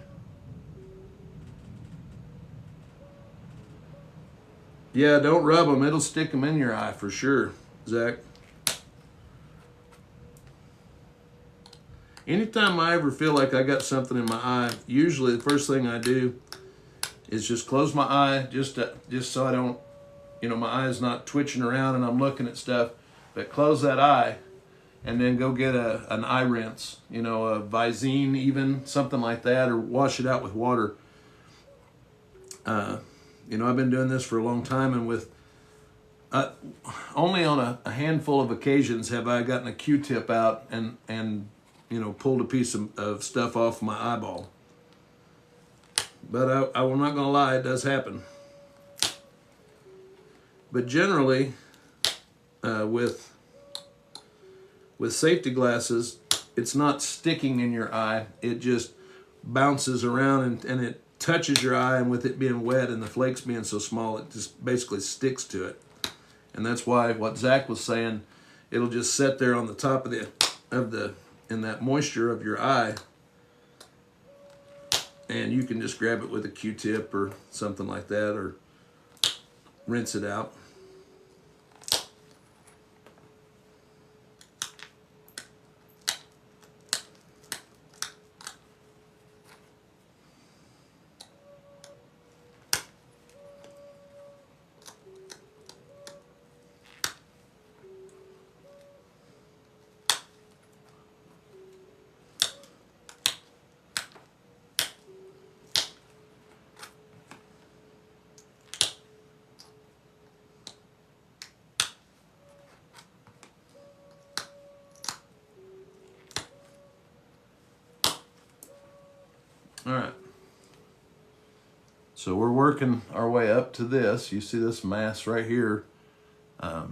Speaker 1: Yeah, don't rub them. It'll stick them in your eye for sure, Zach. Anytime I ever feel like I got something in my eye, usually the first thing I do is just close my eye, just so I don't, my eye is not twitching around and I'm looking at stuff. But close that eye, and then go get an eye rinse, a Visine even, something like that, or wash it out with water. I've been doing this for a long time, and with only on a handful of occasions have I gotten a Q-tip out and pulled a piece of stuff off my eyeball. But I'm not going to lie, it does happen. But generally, with safety glasses, it's not sticking in your eye. It just bounces around and it touches your eye, and with it being wet and the flakes being so small, it just basically sticks to it. And that's why what Zach was saying, it'll just sit there on the top in that moisture of your eye, and you can just grab it with a Q-tip or something like that, or rinse it out. All right, so we're working our way up to this. You see this mass right here. I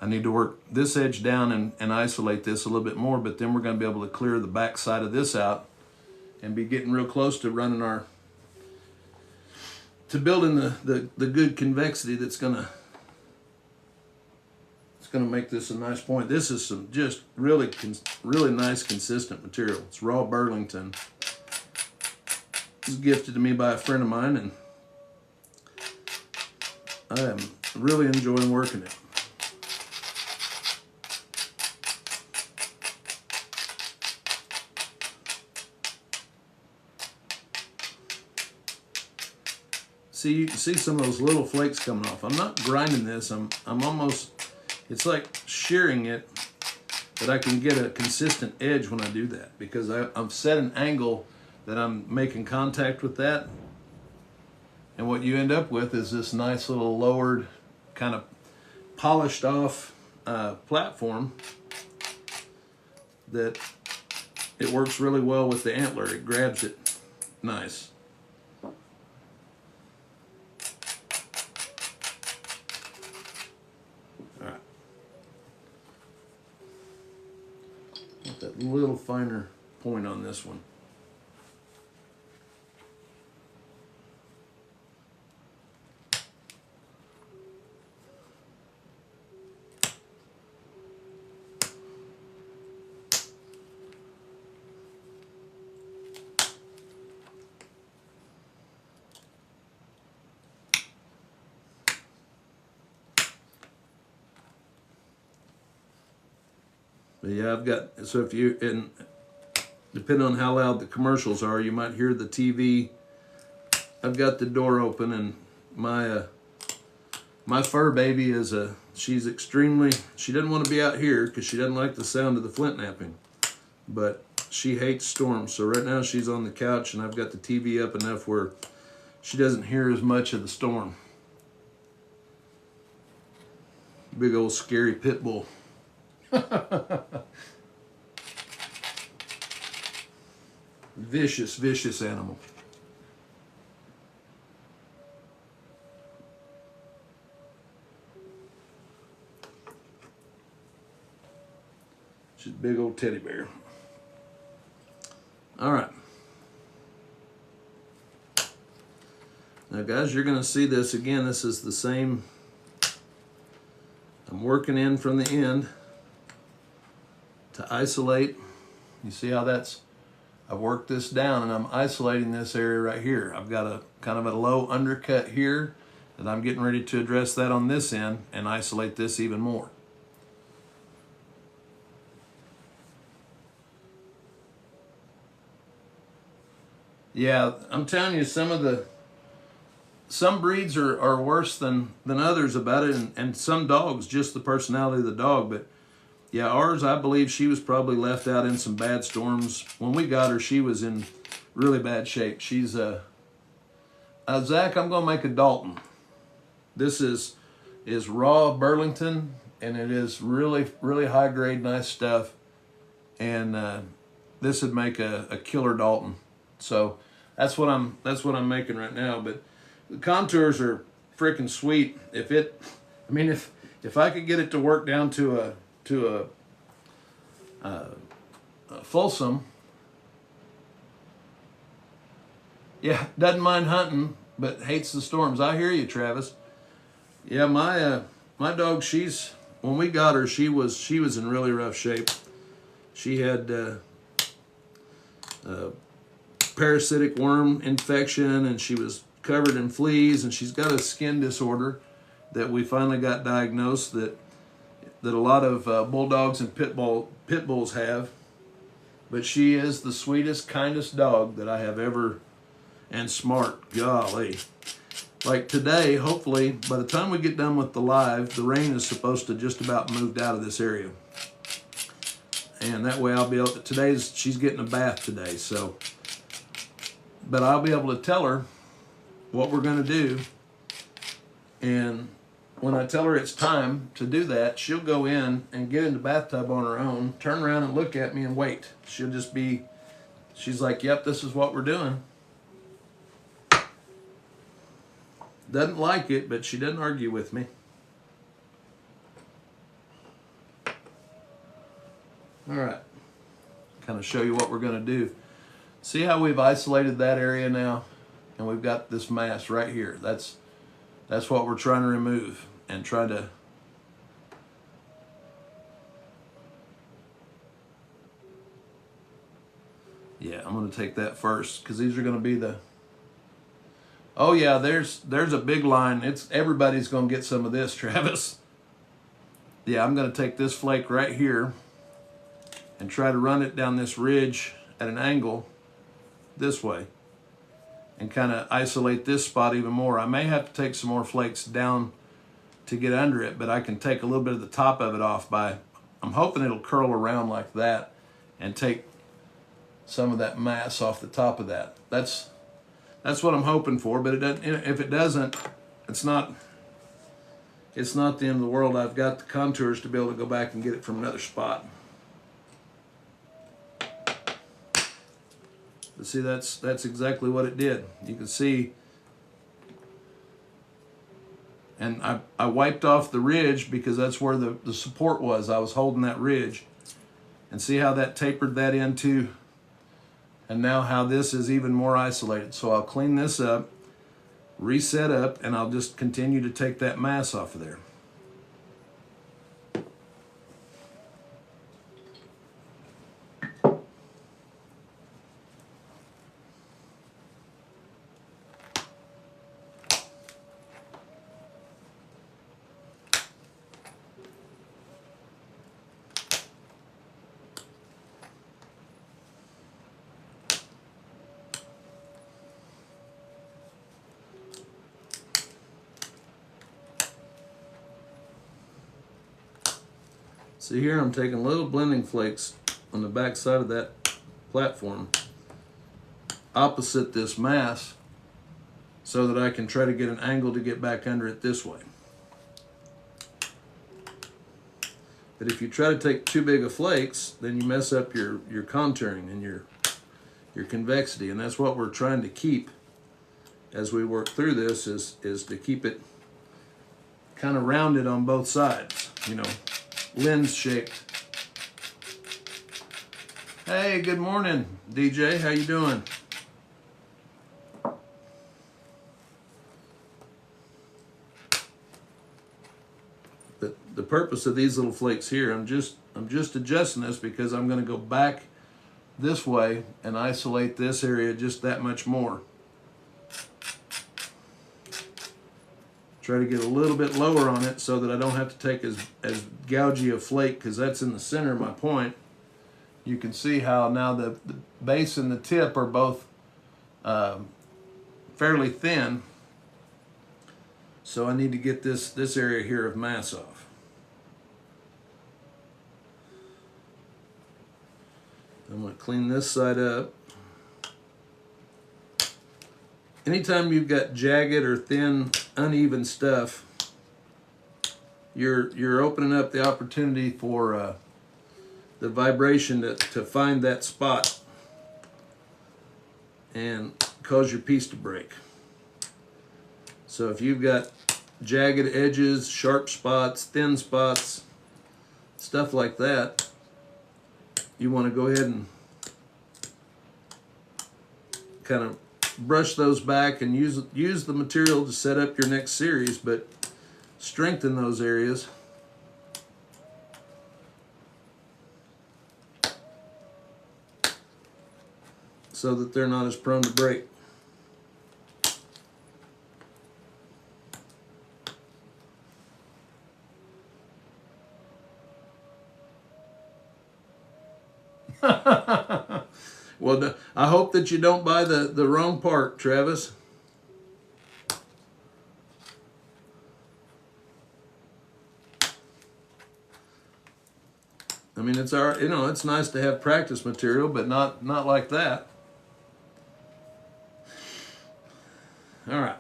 Speaker 1: need to work this edge down and isolate this a little bit more, but then we're going to be able to clear the back side of this out and be getting real close to running building the good convexity that's going to make this a nice point. This is some just really nice consistent material. It's raw Burlington. It was gifted to me by a friend of mine, and I am really enjoying working it. See some of those little flakes coming off. I'm not grinding this. I'm almost, it's like shearing it, but I can get a consistent edge when I do that, because I've set an angle that I'm making contact with that. And what you end up with is this nice little lowered, kind of polished off platform that it works really well with the antler. It grabs it nice. All right. Get that little finer point on this one. But yeah, so if you, and depending on how loud the commercials are, you might hear the TV. I've got the door open, and my fur baby she doesn't want to be out here because she doesn't like the sound of the flint napping, but she hates storms. So right now she's on the couch, and I've got the TV up enough where she doesn't hear as much of the storm. Big old scary pit bull. Vicious animal. She's a big old teddy bear. All right. Now guys, you're going to see this again. This is the same. I'm working in from the end to isolate You see how I've worked this down and I'm isolating this area right here. I've got a kind of a low undercut here and I'm getting ready to address that on this end and isolate this even more. Yeah, I'm telling you, some breeds are worse than others about it, and some dogs, just the personality of the dog. But yeah, ours, I believe she was probably left out in some bad storms. When we got her, she was in really bad shape. She's Zach, I'm gonna make a Dalton. This is raw Burlington, and it is really, really high grade, nice stuff. And this would make a killer Dalton. So that's what I'm making right now. But the contours are freaking sweet. If I could get it to work down to a Folsom, yeah, doesn't mind hunting, but hates the storms. I hear you, Travis. Yeah, my dog, when we got her, she was in really rough shape. She had parasitic worm infection, and she was covered in fleas, and she's got a skin disorder that we finally got diagnosed that a lot of bulldogs and pit bulls have. But she is the sweetest, kindest dog that I have ever, and smart. Golly. Like today, hopefully, by the time we get done with the live, the rain is supposed to just about moved out of this area. And that way I'll be able to, she's getting a bath today, so. But I'll be able to tell her what we're going to do. And when I tell her it's time to do that, she'll go in and get in the bathtub on her own, turn around and look at me and wait. She's like, yep, this is what we're doing. Doesn't like it, but she doesn't argue with me. All right. Kind of show you what we're going to do. See how we've isolated that area now? And we've got this mass right here. That's what we're trying to remove and try to. Yeah, I'm going to take that first because these are going to be the. Oh yeah, there's a big line. Everybody's going to get some of this, Travis. Yeah, I'm going to take this flake right here and try to run it down this ridge at an angle this way and kind of isolate this spot even more. I may have to take some more flakes down to get under it, but I can take a little bit of the top of it off I'm hoping it'll curl around like that and take some of that mass off the top of that. That's what I'm hoping for, but if it doesn't, it's not the end of the world. I've got the contours to be able to go back and get it from another spot. But see, that's exactly what it did. You can see, and I wiped off the ridge because that's where the support was. I was holding that ridge. And see how that tapered that into, and now how this is even more isolated. So I'll clean this up, reset up, and I'll just continue to take that mass off of there. See here, I'm taking little blending flakes on the back side of that platform opposite this mass so that I can try to get an angle to get back under it this way. But if you try to take too big of flakes, then you mess up your contouring and your convexity, and that's what we're trying to keep as we work through this is to keep it kind of rounded on both sides, lens shaped. Hey, good morning, DJ. How you doing? The purpose of these little flakes here, I'm just adjusting this because I'm going to go back this way and isolate this area just that much more. Try to get a little bit lower on it so that I don't have to take as gougy a flake, because that's in the center of my point. You can see how now the base and the tip are both fairly thin. So I need to get this area here of mass off. I'm going to clean this side up. Anytime you've got jagged or thin, uneven stuff, you're opening up the opportunity for the vibration to find that spot and cause your piece to break. So if you've got jagged edges, sharp spots, thin spots, stuff like that, you want to go ahead and kind of brush those back and use the material to set up your next series, but strengthen those areas. So that they're not as prone to break. Well, I hope that you don't buy the wrong part, Travis. I mean, it's it's nice to have practice material, but not like that. All right.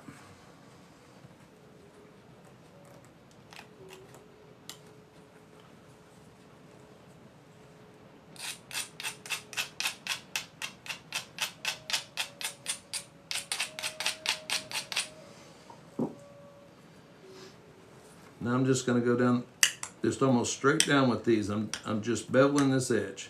Speaker 1: Now I'm just going to go down, just almost straight down with these. I'm just beveling this edge.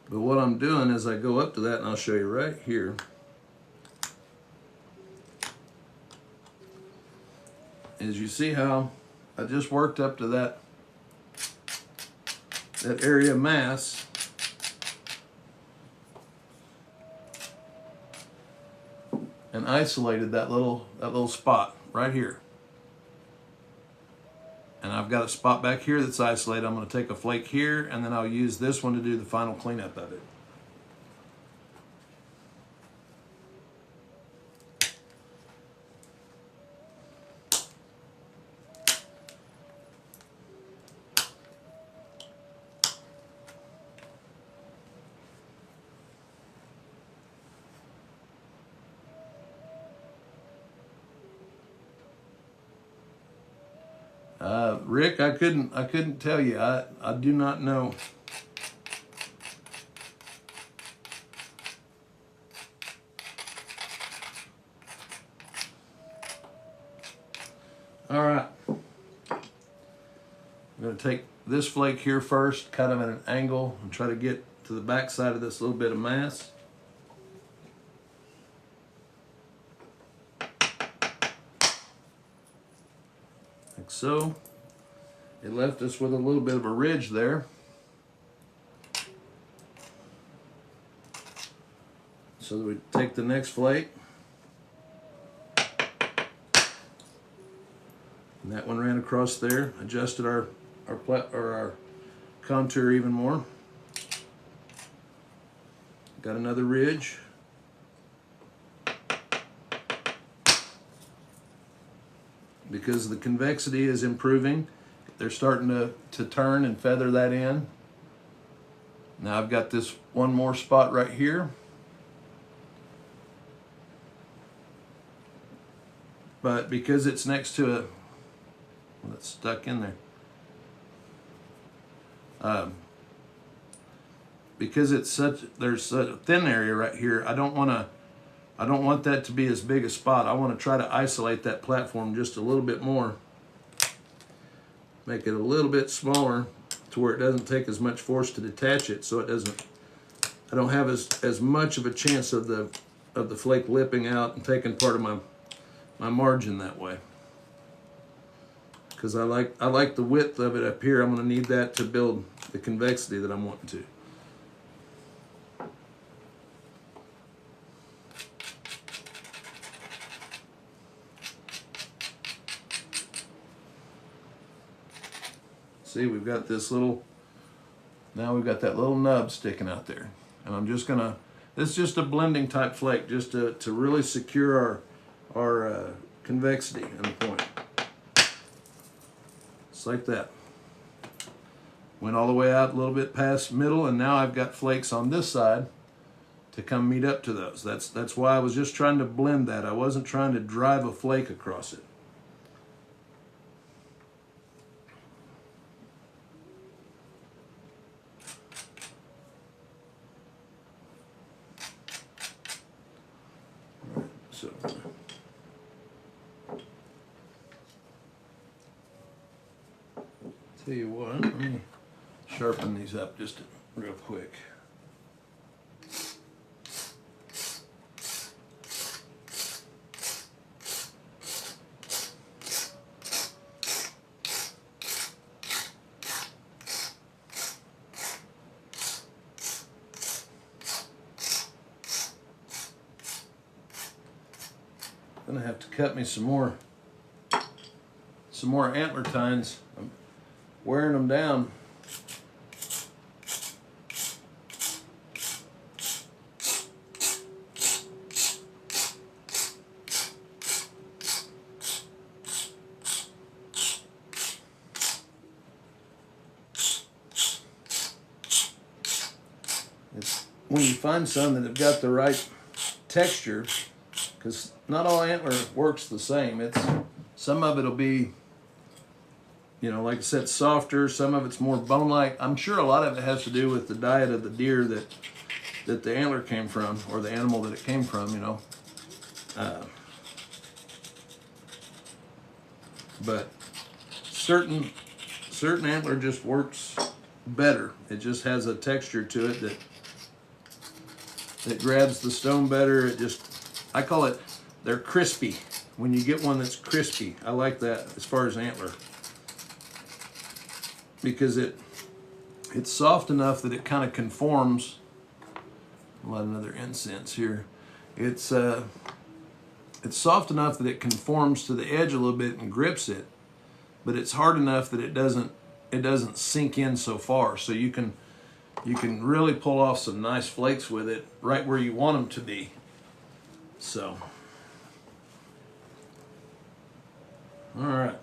Speaker 1: But what I'm doing is I go up to that, and I'll show you right here. Is you see how I just worked up to that area of mass. And isolated that little spot right here. And I've got a spot back here that's isolated. I'm going to take a flake here, and then I'll use this one to do the final cleanup of it. Rick, I couldn't tell you. I do not know. All right. I'm going to take this flake here first, kind of at an angle, and try to get to the back side of this little bit of mass. Like so. It left us with a little bit of a ridge there. So we take the next flake. And that one ran across there, adjusted our contour even more. Got another ridge. Because the convexity is improving, they're starting to turn and feather that in. Now I've got this one more spot right here. But because it's next to a, well, it's stuck in there. Because it's there's such a thin area right here, I don't want that to be as big a spot. I want to try to isolate that platform just a little bit more. Make it a little bit smaller to where it doesn't take as much force to detach it, so it doesn't I don't have as much of a chance of the flake lipping out and taking part of my margin that way. Because I like the width of it up here. I'm going to need that to build the convexity that I'm wanting to. See, we've got this little, now we've got that little nub sticking out there. And I'm just gonna, this is just a blending type flake, just to really secure our convexity in the point. Just like that. Went all the way out a little bit past middle, and now I've got flakes on this side to come meet up to those. That's why I was just trying to blend that. I wasn't trying to drive a flake across it. So, tell you what, let me sharpen these up just real quick. Gonna have to cut me some more antler tines. I'm wearing them down. It's when you find some that have got the right texture, because not all antler works the same. It's some of it'll be, you know, like I said, softer. Some of it's more bone-like. I'm sure a lot of it has to do with the diet of the deer that the antler came from, or the animal that it came from. You know, but certain antler just works better. It just has a texture to it that grabs the stone better. It just, I call it, they're crispy. When you get one that's crispy, I like that as far as antler. Because it's soft enough that it kind of conforms. I'll add another incense here. It's soft enough that it conforms to the edge a little bit and grips it, but it's hard enough that it doesn't sink in so far. So you can really pull off some nice flakes with it right where you want them to be. So, all right.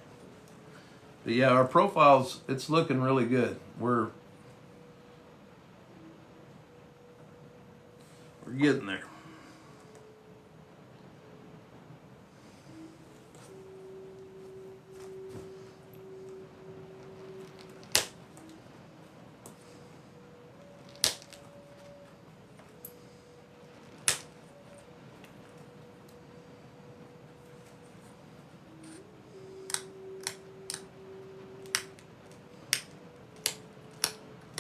Speaker 1: But yeah, our profiles, it's looking really good. We're getting there.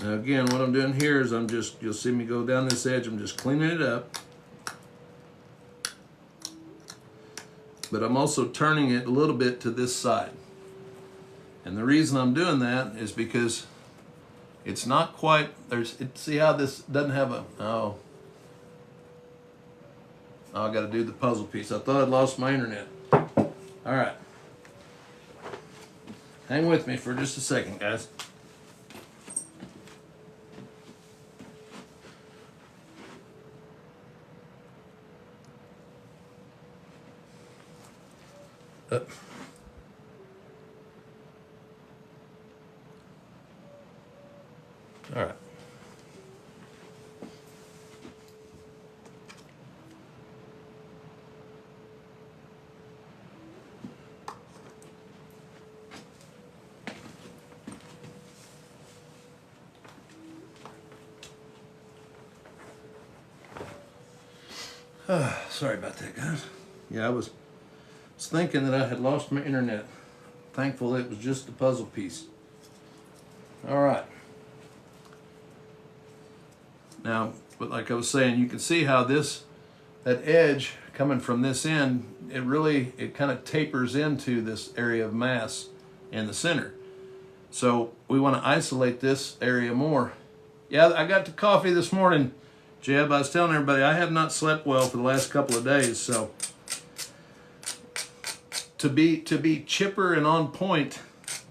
Speaker 1: Now again, what I'm doing here is you'll see me go down this edge, I'm just cleaning it up. But I'm also turning it a little bit to this side. And the reason I'm doing that is because it's not quite, see how this doesn't have I gotta do the puzzle piece. I thought I'd lost my internet. All right. Hang with me for just a second, guys. All right. Sorry about that, guys. Yeah, I was thinking that I had lost my internet. Thankful it was just a puzzle piece. All right. Now, But like I was saying, you can see how that edge coming from this end, it kind of tapers into this area of mass in the center. So we want to isolate this area more. Yeah, I got the coffee this morning, Jeb. I was telling everybody I have not slept well for the last couple of days, so to be chipper and on point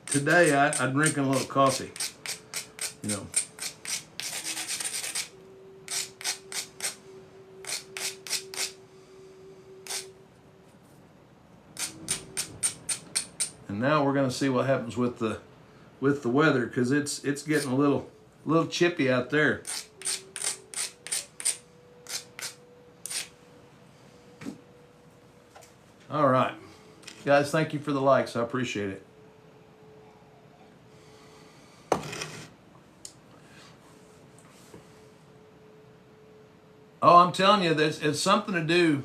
Speaker 1: today, I'm drinking a little coffee, you know. And now we're going to see what happens with the weather, because it's getting a little chippy out there. All right, guys, thank you for the likes. I appreciate it. Oh, I'm telling you, it's something to do,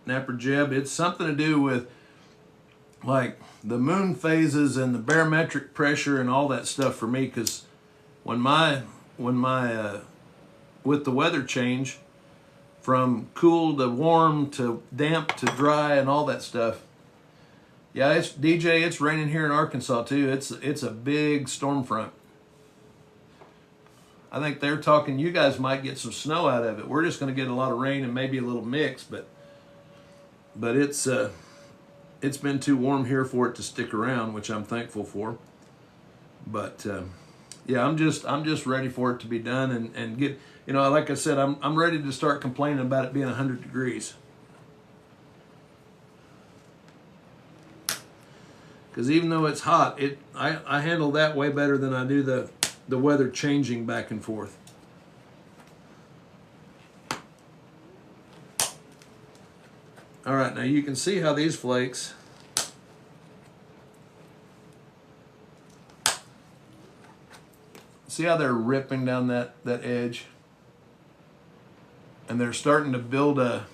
Speaker 1: Napper Jeb. It's something to do with like the moon phases and the barometric pressure and all that stuff for me, because with the weather change from cool to warm to damp to dry and all that stuff. Yeah, it's DJ, it's raining here in Arkansas too. It's a big storm front. I think they're talking you guys might get some snow out of it. We're just going to get a lot of rain and maybe a little mix, but it's been too warm here for it to stick around, which I'm thankful for. But yeah, I'm just ready for it to be done and get, you know, like I said, I'm ready to start complaining about it being 100 degrees. Because even though it's hot, I handle that way better than I do the weather changing back and forth. All right, now you can see how these flakes, see how they're ripping down that edge? And they're starting to build a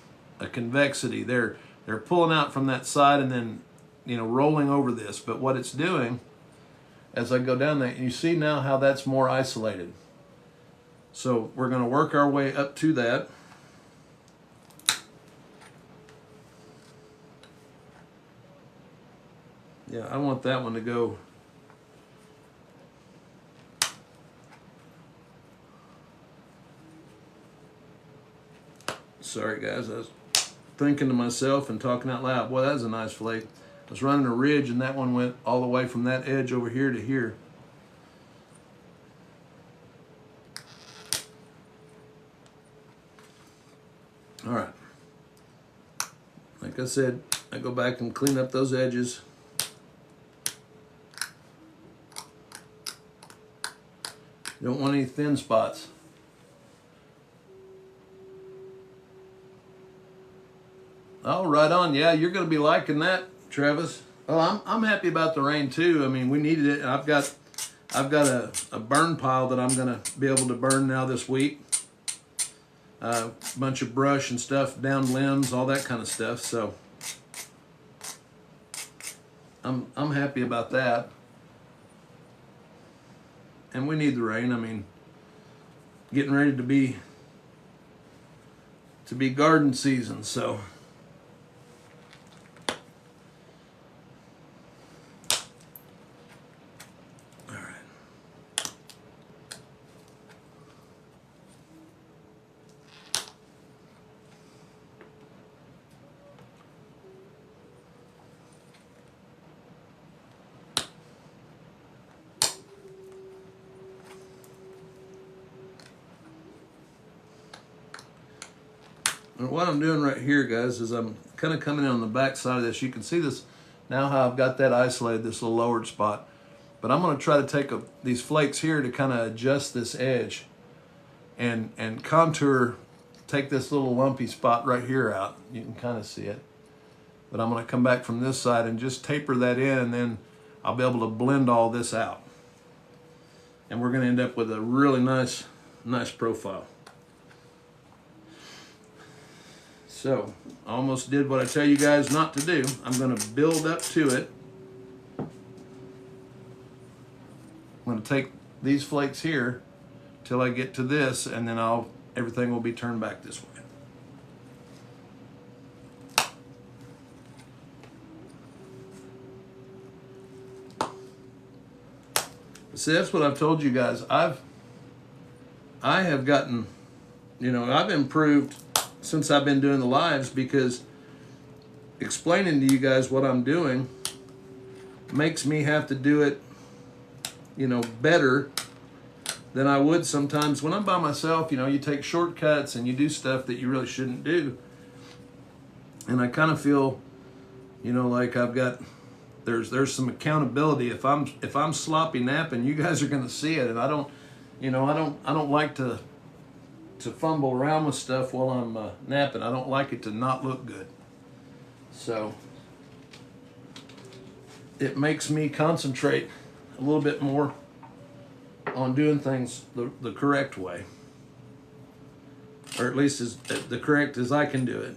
Speaker 1: convexity. They're pulling out from that side and then, you know, rolling over this. But what it's doing, as I go down there, you see now how that's more isolated. So we're going to work our way up to that. Yeah, I want that one to go. Sorry guys, I was thinking to myself and talking out loud. Boy, that was a nice flake. I was running a ridge and that one went all the way from that edge over here to here. All right. Like I said, I go back and clean up those edges. You don't want any thin spots. Oh, right on. Yeah, you're going to be liking that, Travis. Oh, I'm happy about the rain too. I mean, we needed it. I've got a burn pile that I'm going to be able to burn now this week. A bunch of brush and stuff, down limbs, all that kind of stuff. So I'm happy about that. And we need the rain. I mean, getting ready to be garden season, so. All right. And what I'm doing right here, guys, is I'm kind of coming in on the back side of this. You can see this now how I've got that isolated, this little lowered spot. But I'm going to try to take these flakes here to kind of adjust this edge and contour, take this little lumpy spot right here out. You can kind of see it. But I'm going to come back from this side and just taper that in, and then I'll be able to blend all this out. And we're going to end up with a really nice profile. So, I almost did what I tell you guys not to do. I'm going to build up to it. I'm going to take these flakes here, till I get to this, and then everything will be turned back this way. See, that's what I've told you guys. I have gotten, I've improved since I've been doing the lives, because explaining to you guys what I'm doing makes me have to do it, better than I would sometimes when I'm by myself. You take shortcuts and you do stuff that you really shouldn't do. And I kind of feel, like I've got, there's some accountability. If I'm sloppy napping, you guys are going to see it. And I don't like to fumble around with stuff while I'm napping. I don't like it to not look good. So it makes me concentrate a little bit more on doing things the correct way, or at least as the correct as I can do it.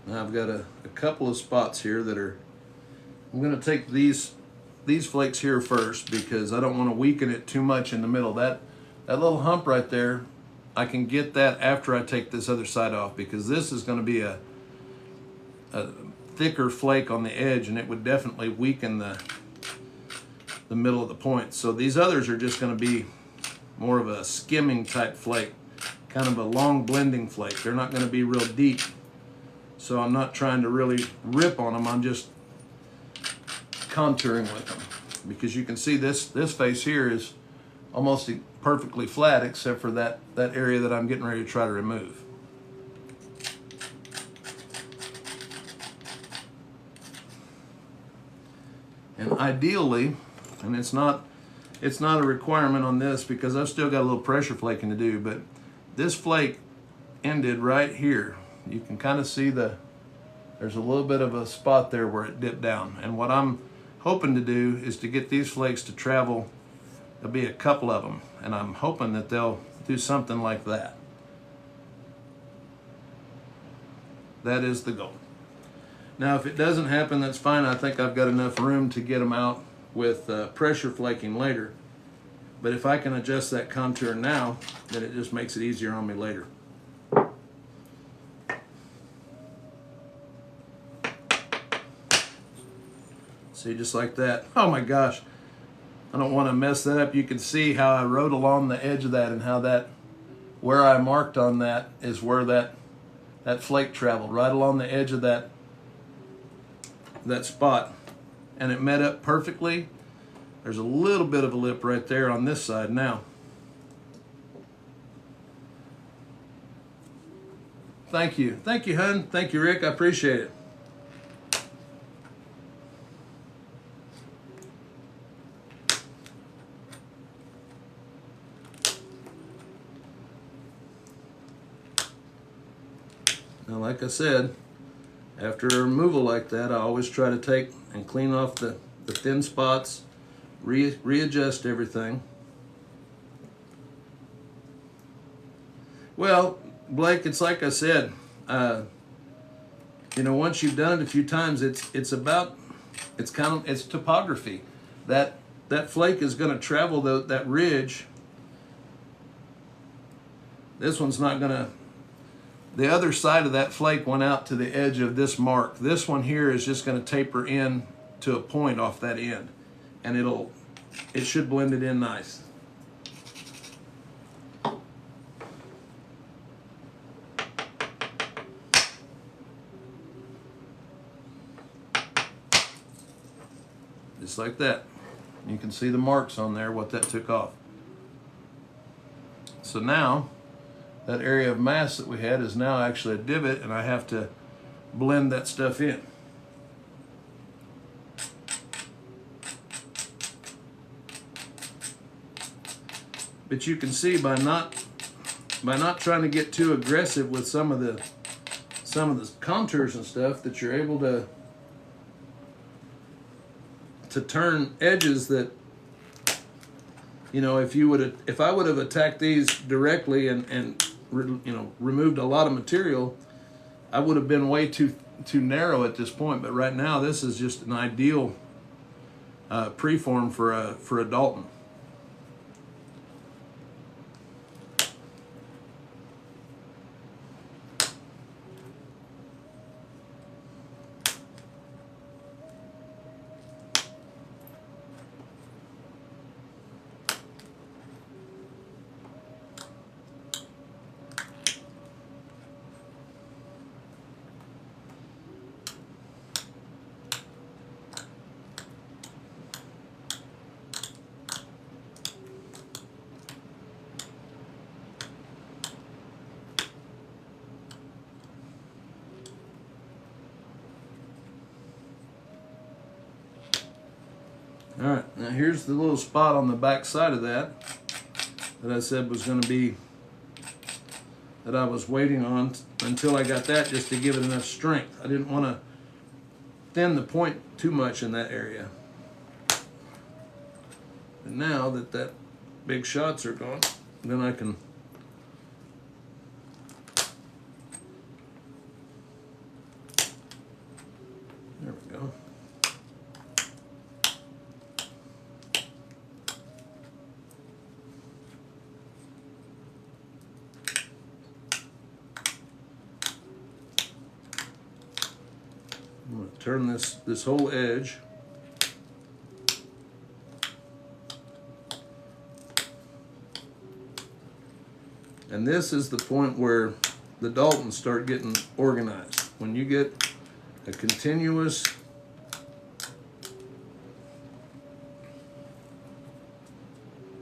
Speaker 1: Now I've got a couple of spots here that I'm going to take these flakes here first, because I don't want to weaken it too much in the middle. That little hump right there, I can get that after I take this other side off, because this is going to be a thicker flake on the edge, and it would definitely weaken the middle of the point. So these others are just going to be more of a skimming type flake, kind of a long blending flake. They're not going to be real deep. So I'm not trying to really rip on them. I'm just contouring with them, because you can see this face here is almost perfectly flat, except for that area that I'm getting ready to try to remove. And ideally, and it's not a requirement on this, because I've still got a little pressure flaking to do, but this flake ended right here. You can kind of see there's a little bit of a spot there where it dipped down. And what I'm hoping to do is to get these flakes to travel. There'll be a couple of them, and I'm hoping that they'll do something like that. That is the goal. Now, if it doesn't happen, that's fine. I think I've got enough room to get them out with pressure flaking later. But if I can adjust that contour now, then it just makes it easier on me later. See, just like that. Oh my gosh, I don't want to mess that up. You can see how I wrote along the edge of that, and how where I marked on that is where that flake traveled, right along the edge of that spot, and it met up perfectly. There's a little bit of a lip right there on this side now. Thank you, hun. Thank you, Rick. I appreciate it. Now, like I said, after a removal like that, I always try to take and clean off the thin spots, readjust everything. Well, Blake, it's like I said, once you've done it a few times, it's topography. That flake is going to travel that ridge. This one's not going to. The other side of that flake went out to the edge of this mark. This one here is just going to taper in to a point off that end, and it should blend it in nice. Just like that. You can see the marks on there, what that took off. So now that area of mass that we had is now actually a divot, and I have to blend that stuff in. But you can see by not trying to get too aggressive with some of the contours and stuff, that you're able to turn edges that, you know, if I would have attacked these directly and removed a lot of material, I would have been way too narrow at this point. But right now, this is just an ideal preform for a Dalton. All right, now here's the little spot on the back side of that I said was going to be, that I was waiting on until I got that, just to give it enough strength. I didn't want to thin the point too much in that area. And now that big shots are gone, then I can there we go. I'm going to turn this whole edge. And this is the point where the Daltons start getting organized. When you get a continuous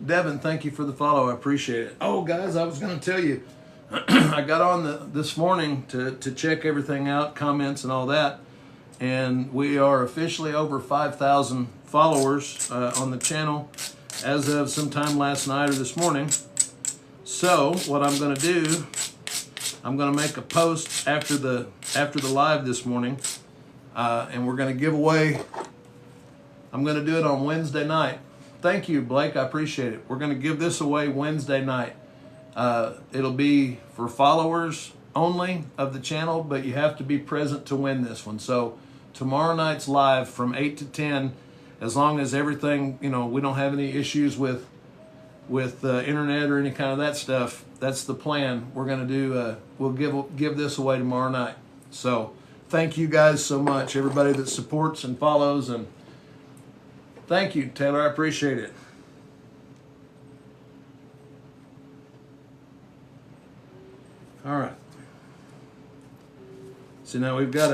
Speaker 1: Devin, thank you for the follow. I appreciate it. Oh, guys, I was going to tell you, I got on this morning to check everything out, comments and all that, and we are officially over 5,000 followers on the channel as of sometime last night or this morning. So what I'm going to do, I'm going to make a post after the live this morning, and we're going to give away. I'm going to do it on Wednesday night. Thank you, Blake. I appreciate it. We're going to give this away Wednesday night. It'll be for followers only of the channel, but you have to be present to win this one. So tomorrow night's live from 8 to 10, as long as everything, we don't have any issues with internet or any kind of that stuff. That's the plan. We're going to do, we'll give this away tomorrow night. So thank you guys so much, everybody that supports and follows, and thank you, Taylor. I appreciate it. All right. So now we've got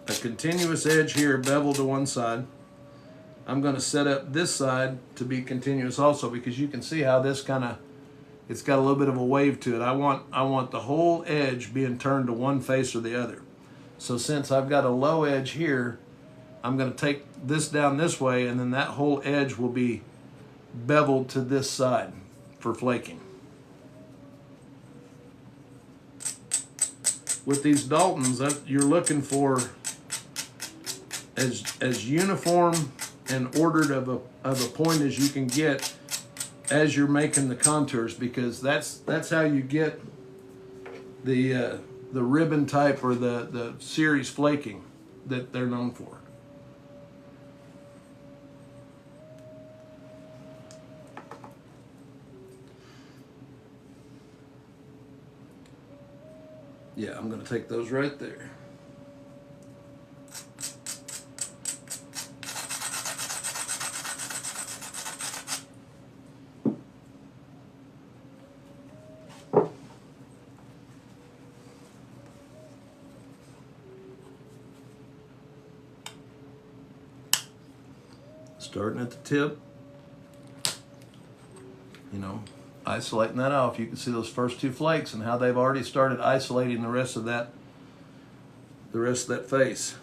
Speaker 1: a continuous edge here, beveled to one side. I'm going to set up this side to be continuous also, because you can see how this it's got a little bit of a wave to it. I want the whole edge being turned to one face or the other. So since I've got a low edge here, I'm going to take this down this way, and then that whole edge will be beveled to this side for flaking. With these Daltons, you're looking for as uniform and ordered of a point as you can get as you're making the contours, because that's how you get the ribbon type or the series flaking that they're known for. Yeah, I'm going to take those right there. Starting at the tip, isolating that off. You can see those first two flakes and how they've already started isolating the rest of that face.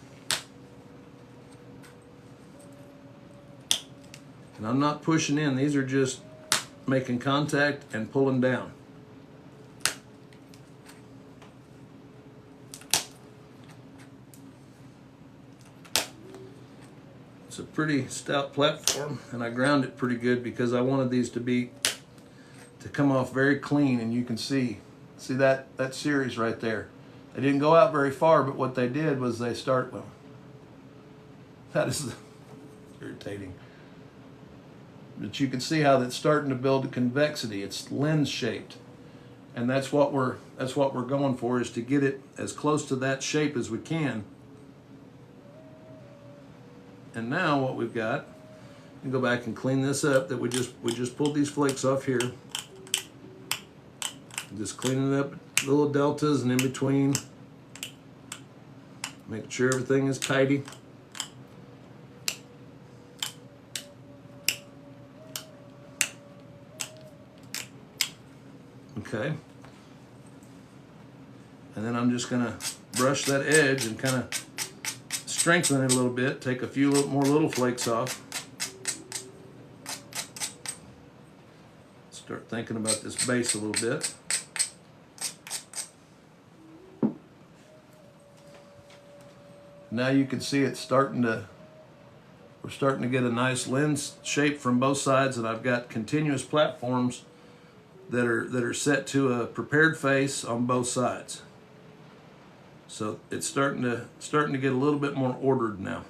Speaker 1: And I'm not pushing in, these are just making contact and pulling down. It's a pretty stout platform, and I ground it pretty good because I wanted these to come off very clean. And you can see that series right there. They didn't go out very far, but what they did was they start, well, that is irritating. But you can see how that's starting to build a convexity. It's lens shaped, and that's what we're going for, is to get it as close to that shape as we can. And now what we've got, you go back and clean this up. That we just pulled these flakes off here. Just cleaning it up, little deltas and in between, making sure everything is tidy. Okay. And then I'm just gonna brush that edge and kind of strengthen it a little bit. Take a few more little flakes off. Start thinking about this base a little bit. Now you can see it's we're starting to get a nice lens shape from both sides, and I've got continuous platforms that are set to a prepared face on both sides. So it's starting to get a little bit more ordered now.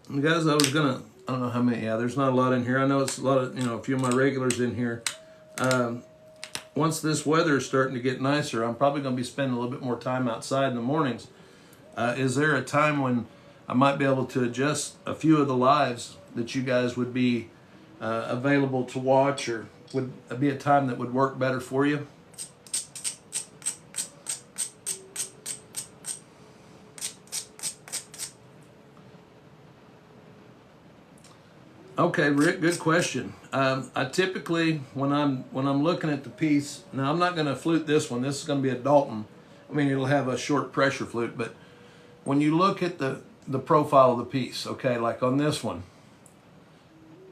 Speaker 1: And guys, I don't know how many, yeah, there's not a lot in here. I know it's a lot of, a few of my regulars in here. Once this weather is starting to get nicer, I'm probably going to be spending a little bit more time outside in the mornings. Is there a time when I might be able to adjust a few of the lives that you guys would be available to watch, or would be a time that would work better for you? Okay, Rick, good question. I typically, when I'm looking at the piece, now I'm not going to flute this one. This is going to be a Dalton. I mean, it'll have a short pressure flute, but when you look at the profile of the piece, okay, like on this one,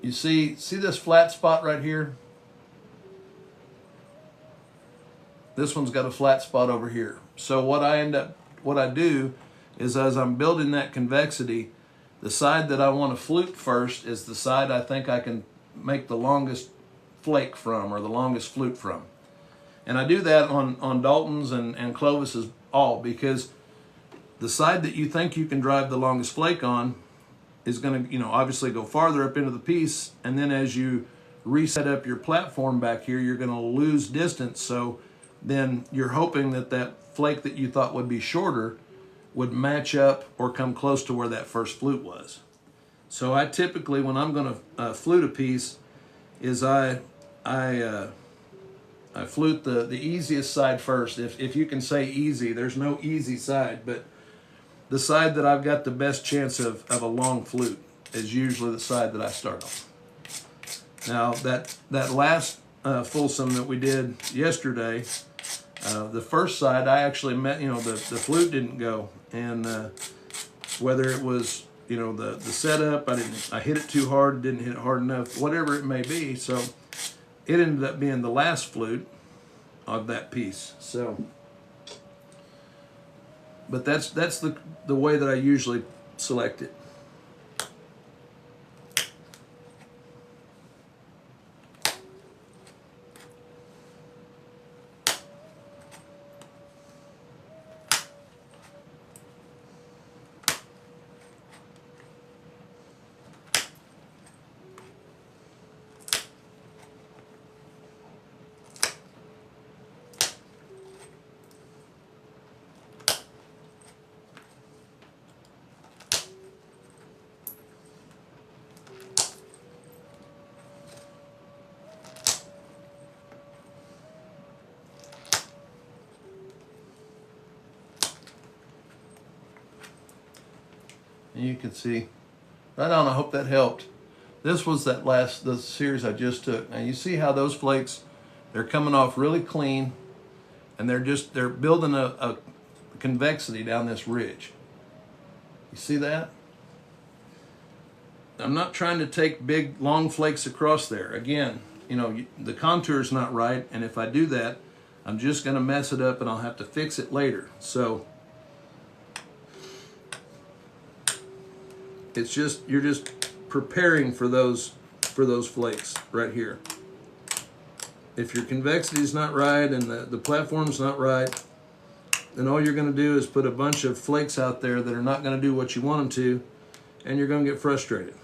Speaker 1: you see this flat spot right here? This one's got a flat spot over here. So what I do is, as I'm building that convexity, the side that I want to flute first is the side I think I can make the longest flake from, or the longest flute from. And I do that on Daltons and Clovis's all, because the side that you think you can drive the longest flake on is going to, obviously go farther up into the piece, and then as you reset up your platform back here, you're going to lose distance. So then you're hoping that flake that you thought would be shorter would match up or come close to where that first flute was. So I typically, when I'm going to flute a piece, is I flute the easiest side first. If you can say easy, there's no easy side, but the side that I've got the best chance of a long flute is usually the side that I start on. Now that last Folsom that we did yesterday, the first side I actually met, the flute didn't go, and whether it was the setup, I hit it too hard, didn't hit it hard enough, whatever it may be. So it ended up being the last flute of that piece. So, but that's the way that I usually select it. And you can see, right on, I hope that helped. This was the series I just took. Now you see how those flakes, they're coming off really clean, and they're building a convexity down this ridge. You see that? I'm not trying to take big long flakes across there. Again, you know, the contour is not right, and if I do that, I'm just going to mess it up and I'll have to fix it later. So it's just, you're just preparing for those flakes right here. If your convexity is not right and the platform's not right, then all you're going to do is put a bunch of flakes out there that are not going to do what you want them to, and you're going to get frustrated.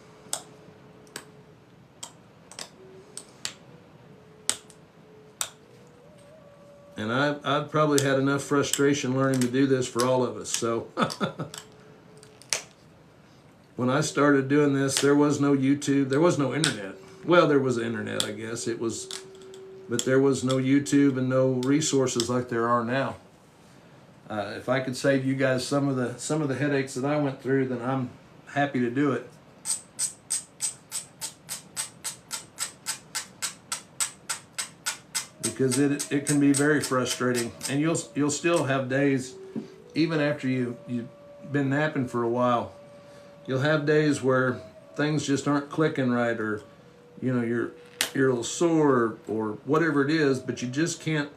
Speaker 1: And I've probably had enough frustration learning to do this for all of us. So when I started doing this, there was no YouTube, there was no internet. Well, there was the internet, I guess. But there was no YouTube and no resources like there are now. If I could save you guys some of the headaches that I went through, then I'm happy to do it. Because it can be very frustrating, and you'll still have days, even after you've been napping for a while, you'll have days where things just aren't clicking right, or you know, you're a little sore or whatever it is, but you just can't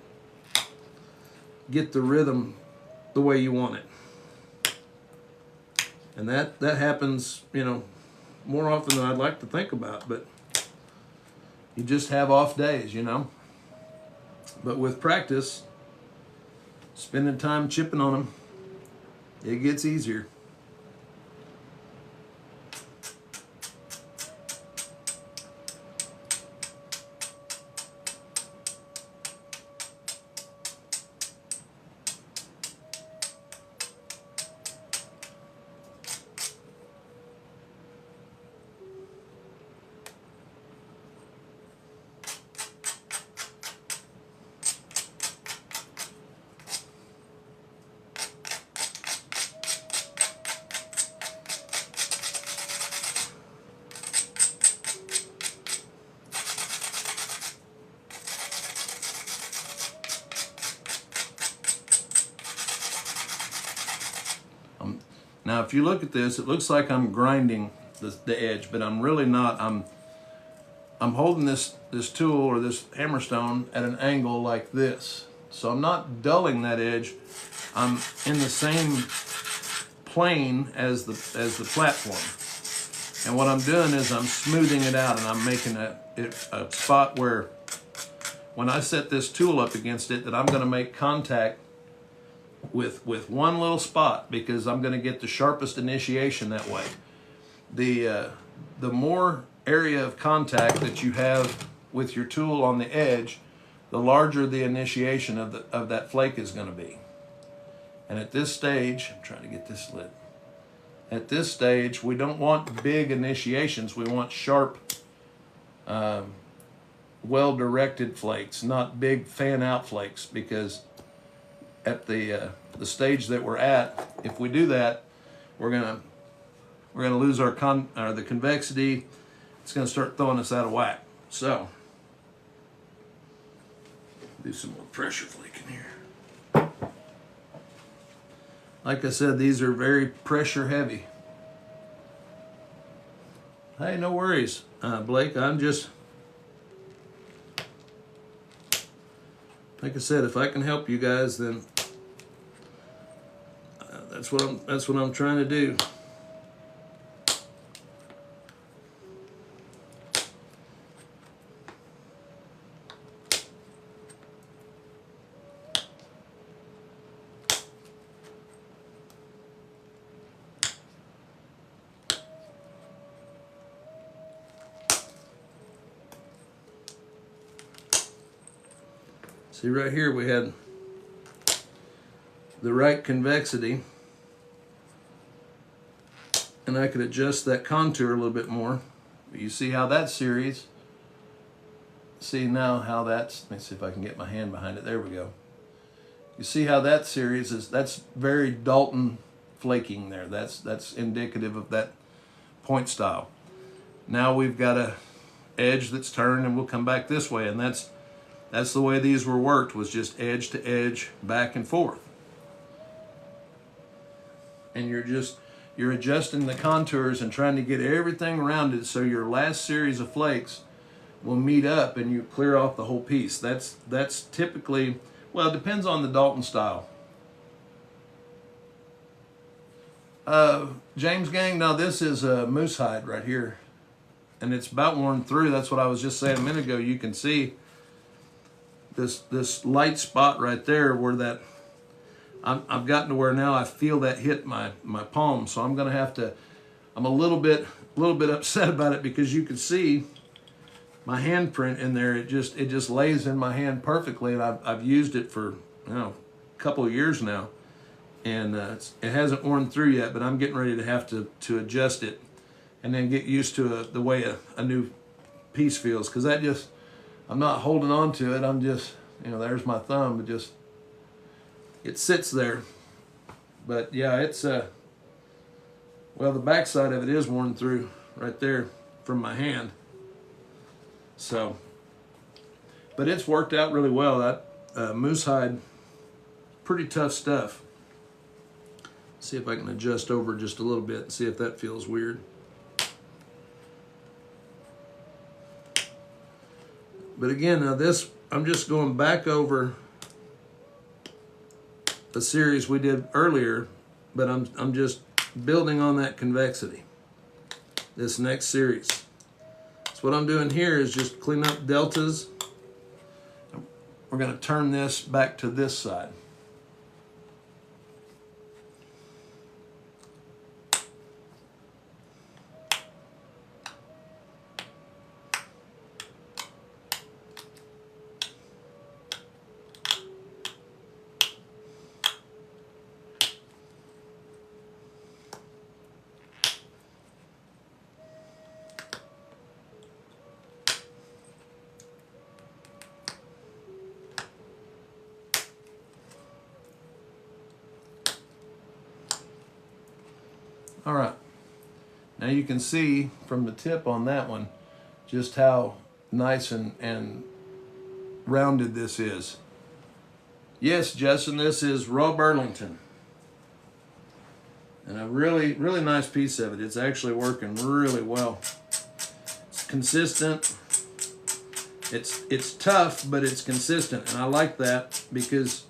Speaker 1: get the rhythm the way you want it. And that happens, you know, more often than I'd like to think about, but you just have off days, you know. But with practice, spending time chipping on them, it gets easier. Now, if you look at this, it looks like I'm grinding the edge, but I'm really not. I'm holding this tool or this hammerstone at an angle like this. So I'm not dulling that edge. I'm in the same plane as the platform. And what I'm doing is I'm smoothing it out, and I'm making a spot where when I set this tool up against it, that I'm going to make contact with one little spot, because I'm going to get the sharpest initiation that way. The more area of contact that you have with your tool on the edge, the larger the initiation of that flake is going to be. And at this stage, I'm trying to get this lit. At this stage, we don't want big initiations. We want sharp, well-directed flakes, not big fan-out flakes, because at the stage that we're at, if we do that, we're gonna lose the convexity. It's gonna start throwing us out of whack. So, do some more pressure flaking here. Like I said, these are very pressure heavy. Hey, no worries, Blake. I'm just, like I said, if I can help you guys, then that's what I'm trying to do. See, right here we had the right convexity, and I could adjust that contour a little bit more. You see how that series, see now how that's, let me see if I can get my hand behind it, there we go. You see how that series is, that's very Dalton flaking there. That's indicative of that point style. Now we've got a edge that's turned, and we'll come back this way, and that's the way these were worked, was just edge to edge, back and forth. And you're adjusting the contours and trying to get everything rounded so your last series of flakes will meet up and you clear off the whole piece. That's typically, well, it depends on the Dalton style. James Gang, now this is a moose hide right here, and it's about worn through. That's what I was just saying a minute ago. You can see this light spot right there where that, I've gotten to where now I feel that hit my palm. So I'm gonna have to, I'm a little bit upset about it, because you can see my handprint in there. It just lays in my hand perfectly, and I've used it for, you know, a couple of years now, and it hasn't worn through yet. But I'm getting ready to have to adjust it, and then get used to the way a new piece feels, because that just, I'm not holding on to it. I'm just, you know, there's my thumb. It sits there. But yeah, it's well, the back side of it is worn through right there from my hand. So, but it's worked out really well. That moose hide, pretty tough stuff. See if I can adjust over just a little bit and see if that feels weird. But again, now this, I'm just going back over a series we did earlier, but I'm just building on that convexity. This next series. So what I'm doing here is just clean up deltas. We're going to turn this back to this side. All right, now you can see from the tip on that one just how nice and rounded this is. Yes, Justin, this is raw Burlington, and a really nice piece of it. It's actually working really well. It's consistent. It's tough, but it's consistent, and I like that because,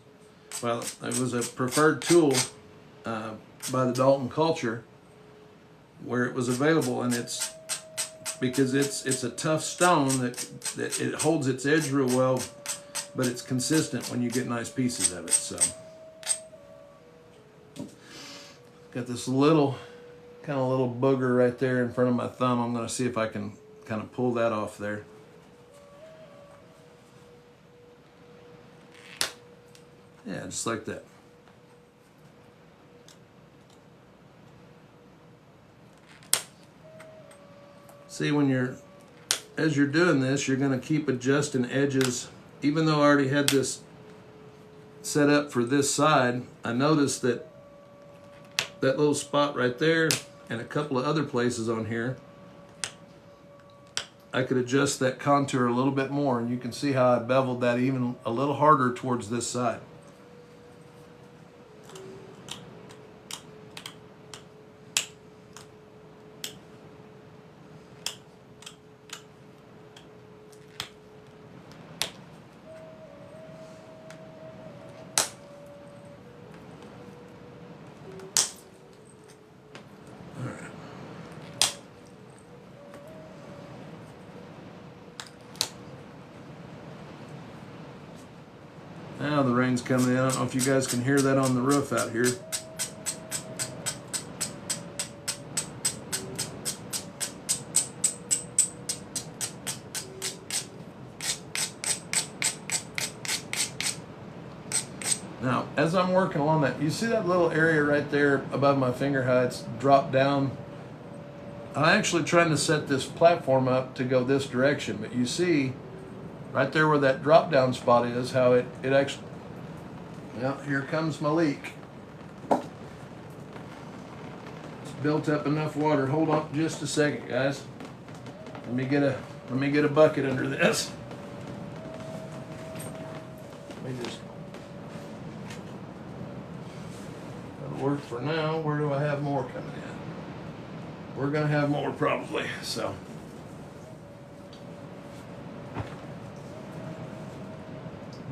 Speaker 1: well, it was a preferred tool by the Dalton culture where it was available, and it's because it's a tough stone that it holds its edge real well, but it's consistent when you get nice pieces of it. So got this little booger right there in front of my thumb. I'm going to see if I can kind of pull that off there. Yeah, just like that. See, as you're doing this, you're going to keep adjusting edges. Even though I already had this set up for this side, I noticed that little spot right there and a couple of other places on here, I could adjust that contour a little bit more, and you can see how I beveled that even a little harder towards this side. Now the rain's coming in. I don't know if you guys can hear that on the roof out here. Now, as I'm working along that, you see that little area right there above my finger heights drop down? I'm actually trying to set this platform up to go this direction, but you see right there where that drop down spot is, how it actually, well, here comes my leak. built up enough water. Hold on just a second, guys. Let me get a bucket under this. Let me just, that'll work for now. Where do I have more coming in? We're gonna have more probably, so.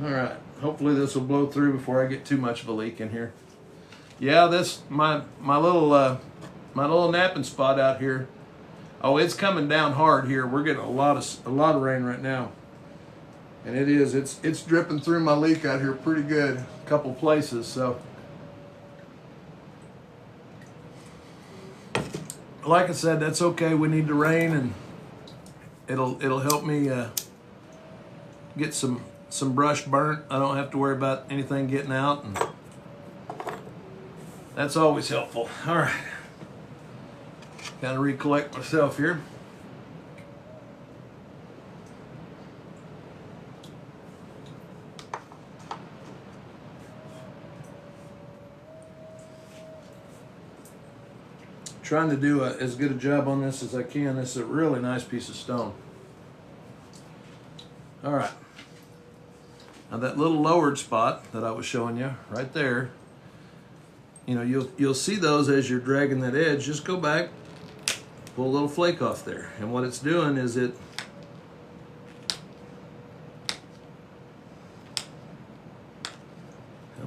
Speaker 1: All right, hopefully this will blow through before I get too much of a leak in here. Yeah, this, my little napping spot out here. Oh, it's coming down hard here. We're getting a lot of rain right now. And it's dripping through my leak out here pretty good, a couple places, so. Like I said, that's okay. We need the rain, and it'll help me get some brush burnt. I don't have to worry about anything getting out, and that's always helpful. All right, gotta recollect myself here. Trying to do as good a job on this as I can. This is a really nice piece of stone. All right. Now that little lowered spot that I was showing you right there, you know, you'll see those as you're dragging that edge. Just go back, pull a little flake off there. And what it's doing is come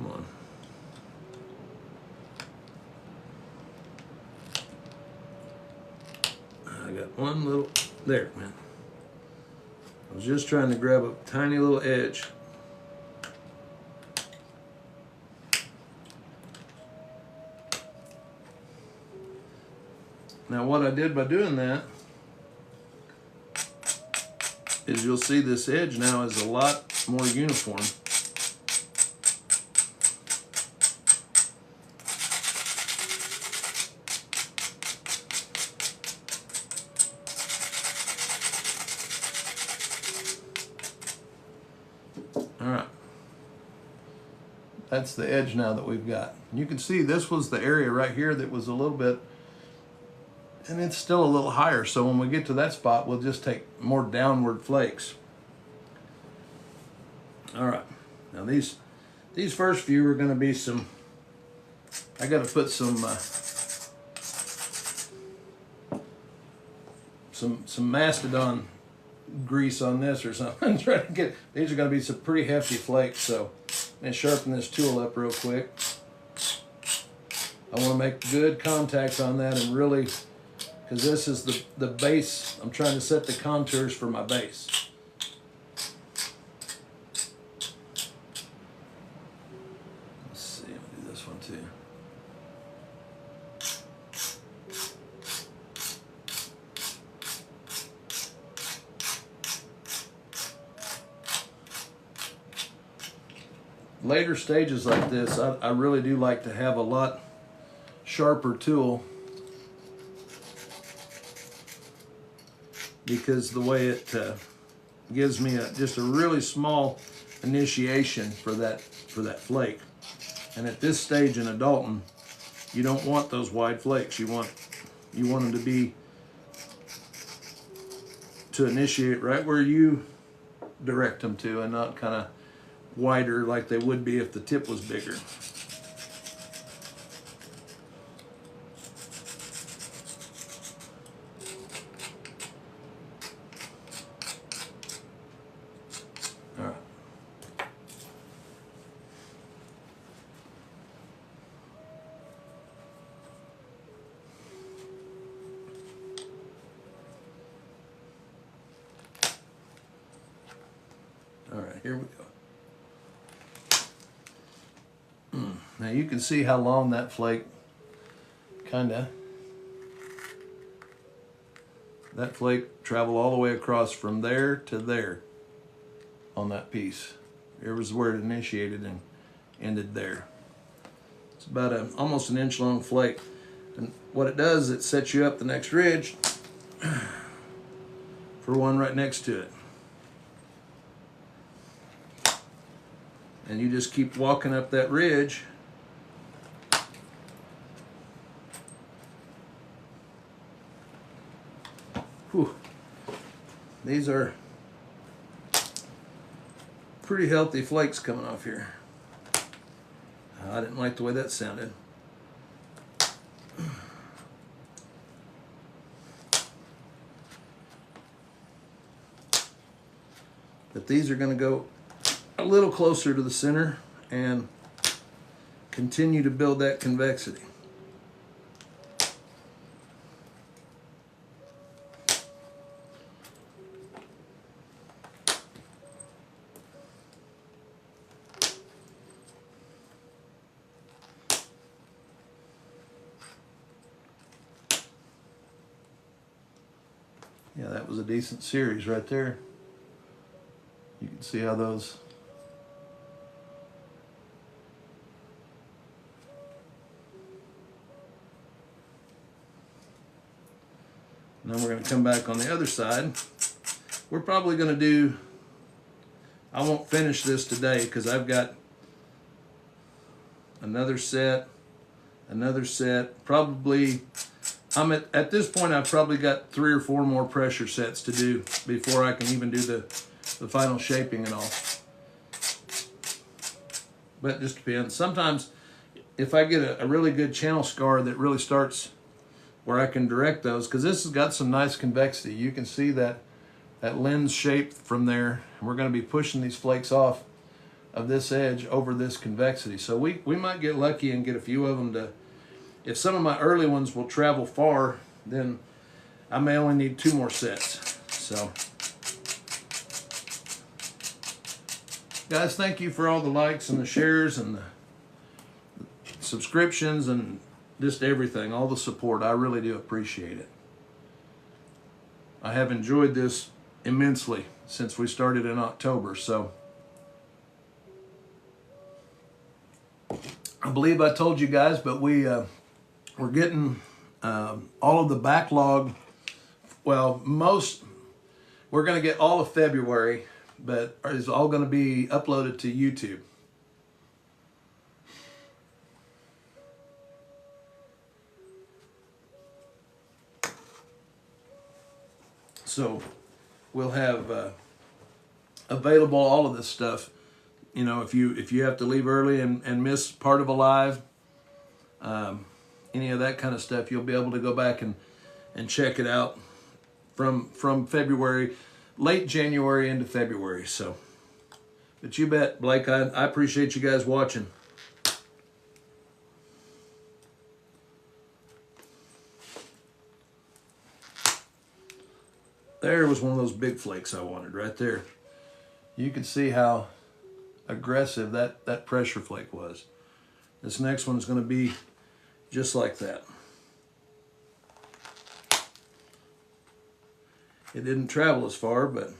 Speaker 1: on. I got one little, there, man. I was just trying to grab a tiny little edge. Now what I did by doing that is you'll see this edge now is a lot more uniform. All right. That's the edge now that we've got. You can see this was the area right here that was a little bit, and it's still a little higher, so when we get to that spot, we'll just take more downward flakes. All right, now these first few are gonna be some, I gotta put some Mastodon grease on this or something. Try to get, these are gonna be some pretty hefty flakes, so I'm gonna sharpen this tool up real quick. I wanna make good contact on that and really, because this is the base. I'm trying to set the contours for my base. Let's see, I'll do this one too. Later stages like this, I really do like to have a lot sharper tool, because the way it gives me just a really small initiation for that flake. And at this stage in adulting, you don't want those wide flakes. You want them to be, to initiate right where you direct them to, and not kind of wider like they would be if the tip was bigger. All right, here we go. Now you can see how long that flake that flake traveled all the way across from there to there on that piece. There was where it initiated and ended there. It's about almost an inch long flake. And what it does, it sets you up the next ridge for one right next to it. And you just keep walking up that ridge Whew. These are pretty healthy flakes coming off here. I didn't like the way that sounded. But these are going to go a little closer to the center and continue to build that convexity. Yeah, that was a decent series right there. You can see how those and then we're going to come back on the other side. We're probably going to do, I won't finish this today because I've got another set, probably, I'm at this point I've probably got 3 or 4 more pressure sets to do before I can even do the final shaping and all. But it just depends. Sometimes if I get a really good channel scar that really starts where I can direct those, because this has got some nice convexity. You can see that lens shape from there. And we're going to be pushing these flakes off of this edge over this convexity. So we might get lucky and get a few of them to, if some of my early ones will travel far, then I may only need 2 more sets. So guys, thank you for all the likes and the shares and the subscriptions and just everything, all the support. I really do appreciate it. I have enjoyed this immensely since we started in October. So I believe I told you guys, but we're getting all of the backlog. Well, we're going to get all of February, but it's all going to be uploaded to YouTube. So we'll have available all of this stuff. You know, if you have to leave early and miss part of a live, any of that kind of stuff, you'll be able to go back and check it out from February, late January into February. So, but you bet, Blake, I appreciate you guys watching. There was one of those big flakes I wanted right there. You can see how aggressive that pressure flake was. This next one's going to be just like that. It didn't travel as far, but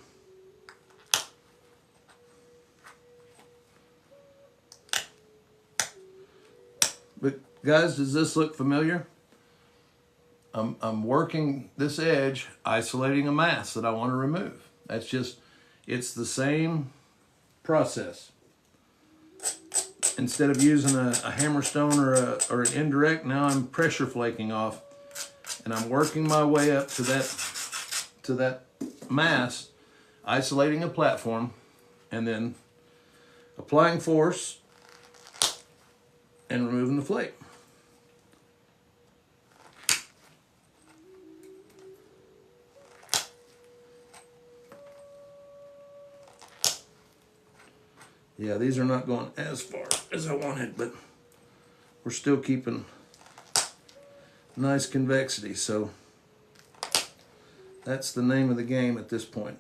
Speaker 1: guys, does this look familiar? I'm working this edge, isolating a mass that I want to remove. That's just, it's the same process. Instead of using a hammerstone or an indirect, now I'm pressure flaking off, and I'm working my way up to that mass, isolating a platform, and then applying force and removing the flake. Yeah, these are not going as far as I wanted, but we're still keeping nice convexity. So that's the name of the game at this point.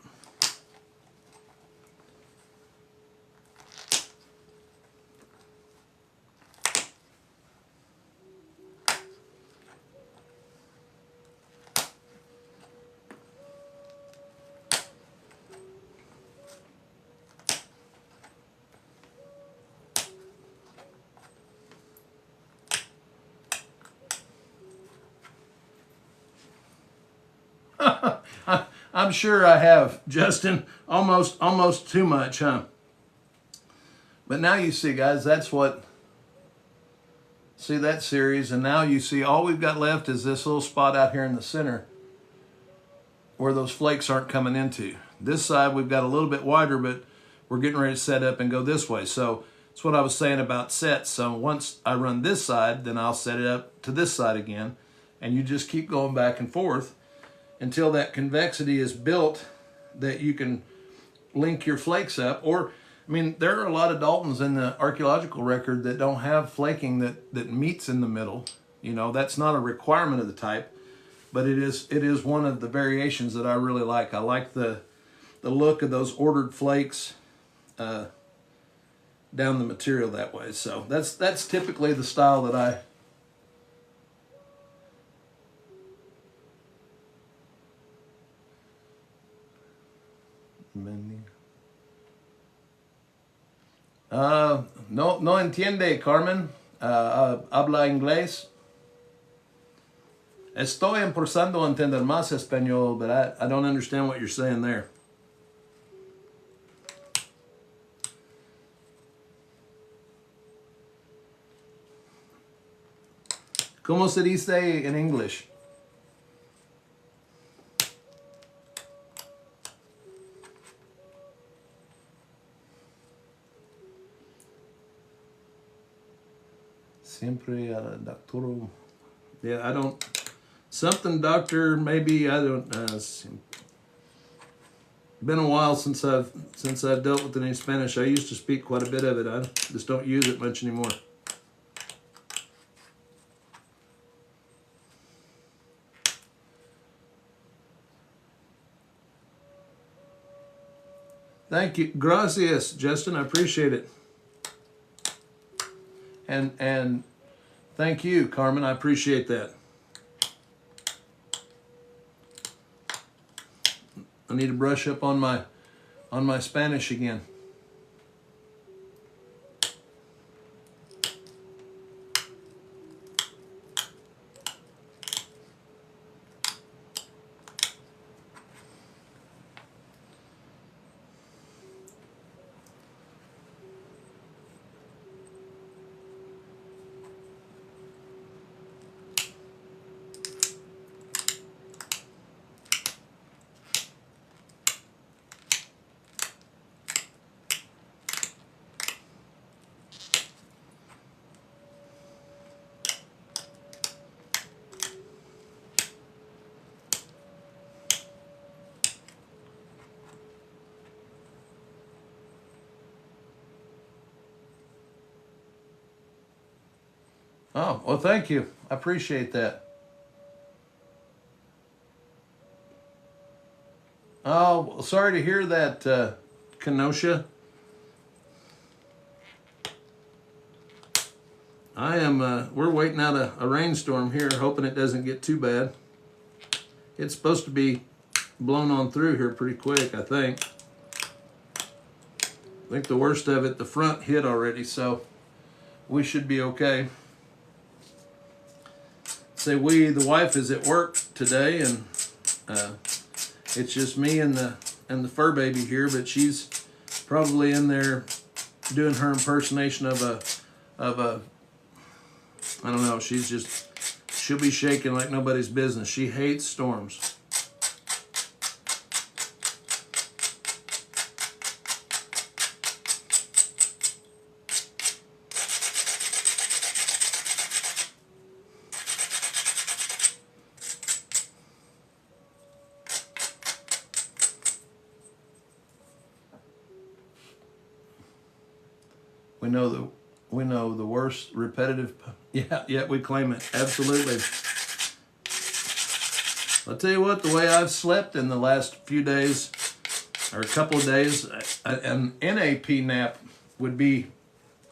Speaker 1: I'm sure I have, Justin, almost too much, huh? But now you see, guys, that's what, see that series, and now you see all we've got left is this little spot out here in the center where those flakes aren't coming into. This side we've got a little bit wider, but we're getting ready to set up and go this way. So that's what I was saying about sets. So once I run this side, then I'll set it up to this side again. And you just keep going back and forth until that convexity is built that you can link your flakes up. Or, I mean, there are a lot of Daltons in the archaeological record that don't have flaking that meets in the middle. You know, that's not a requirement of the type, but it is one of the variations that I really like. I like the look of those ordered flakes down the material that way. So that's typically the style that I no entiende, Carmen. Habla inglés. Estoy empezando a entender más español, but I don't understand what you're saying there. ¿Cómo se dice en English? Siempre al doctor. Yeah, I don't. Something doctor, maybe, I don't. Been a while since I've dealt with any Spanish. I used to speak quite a bit of it. I just don't use it much anymore. Thank you. Gracias, Justin. I appreciate it. And thank you, Carmen. I appreciate that. I need to brush up on my Spanish again. Oh, well, thank you. I appreciate that. Oh, well, sorry to hear that, Kenosha. I am, we're waiting out a rainstorm here, hoping it doesn't get too bad. It's supposed to be blown on through here pretty quick, I think. I think the worst of it, the front hit already, so we should be okay. Say the wife is at work today, and it's just me and the fur baby here, but she's probably in there doing her impersonation of a I don't know, she'll be shaking like nobody's business. She hates storms. We know the worst repetitive. Yeah, we claim it. Absolutely. I'll tell you what, the way I've slept in the last few days, or a couple of days, an NAP nap would be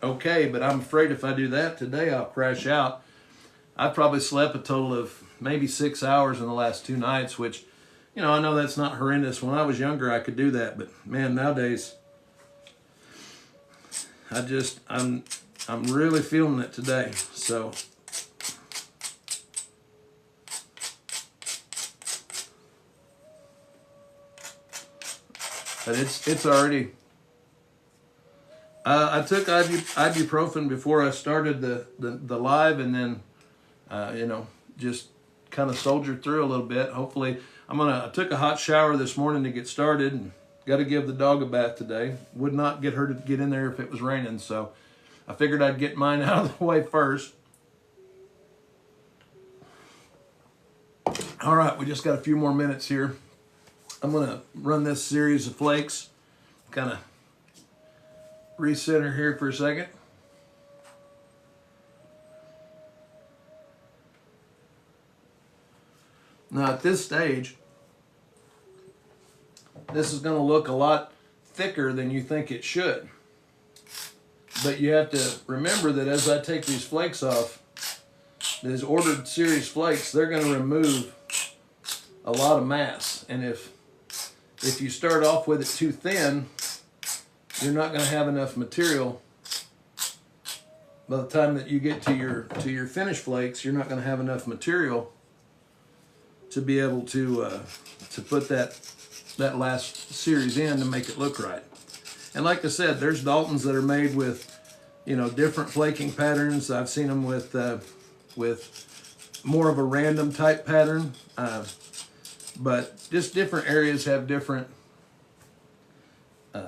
Speaker 1: okay, but I'm afraid if I do that today, I'll crash out. I probably slept a total of maybe 6 hours in the last 2 nights, which, you know, I know that's not horrendous. When I was younger, I could do that, but man, nowadays, I'm really feeling it today. So but it's already. I took ibuprofen before I started the live, and then you know, just kind of soldiered through a little bit. Hopefully, I took a hot shower this morning to get started, and got to give the dog a bath today. Would not get her to get in there if it was raining, so I figured I'd get mine out of the way first. All right, we just got a few more minutes here. I'm gonna run this series of flakes, kind of recenter here for a second. Now at this stage, this is gonna look a lot thicker than you think it should. But you have to remember that as I take these flakes off, these ordered series flakes, they're gonna remove a lot of mass. And if you start off with it too thin, you're not going to have enough material. By the time that you get to your finished flakes, you're not going to have enough material to be able to put that last series in to make it look right. And like I said, there's Daltons that are made with, you know, different flaking patterns. I've seen them with more of a random type pattern. But just different areas have different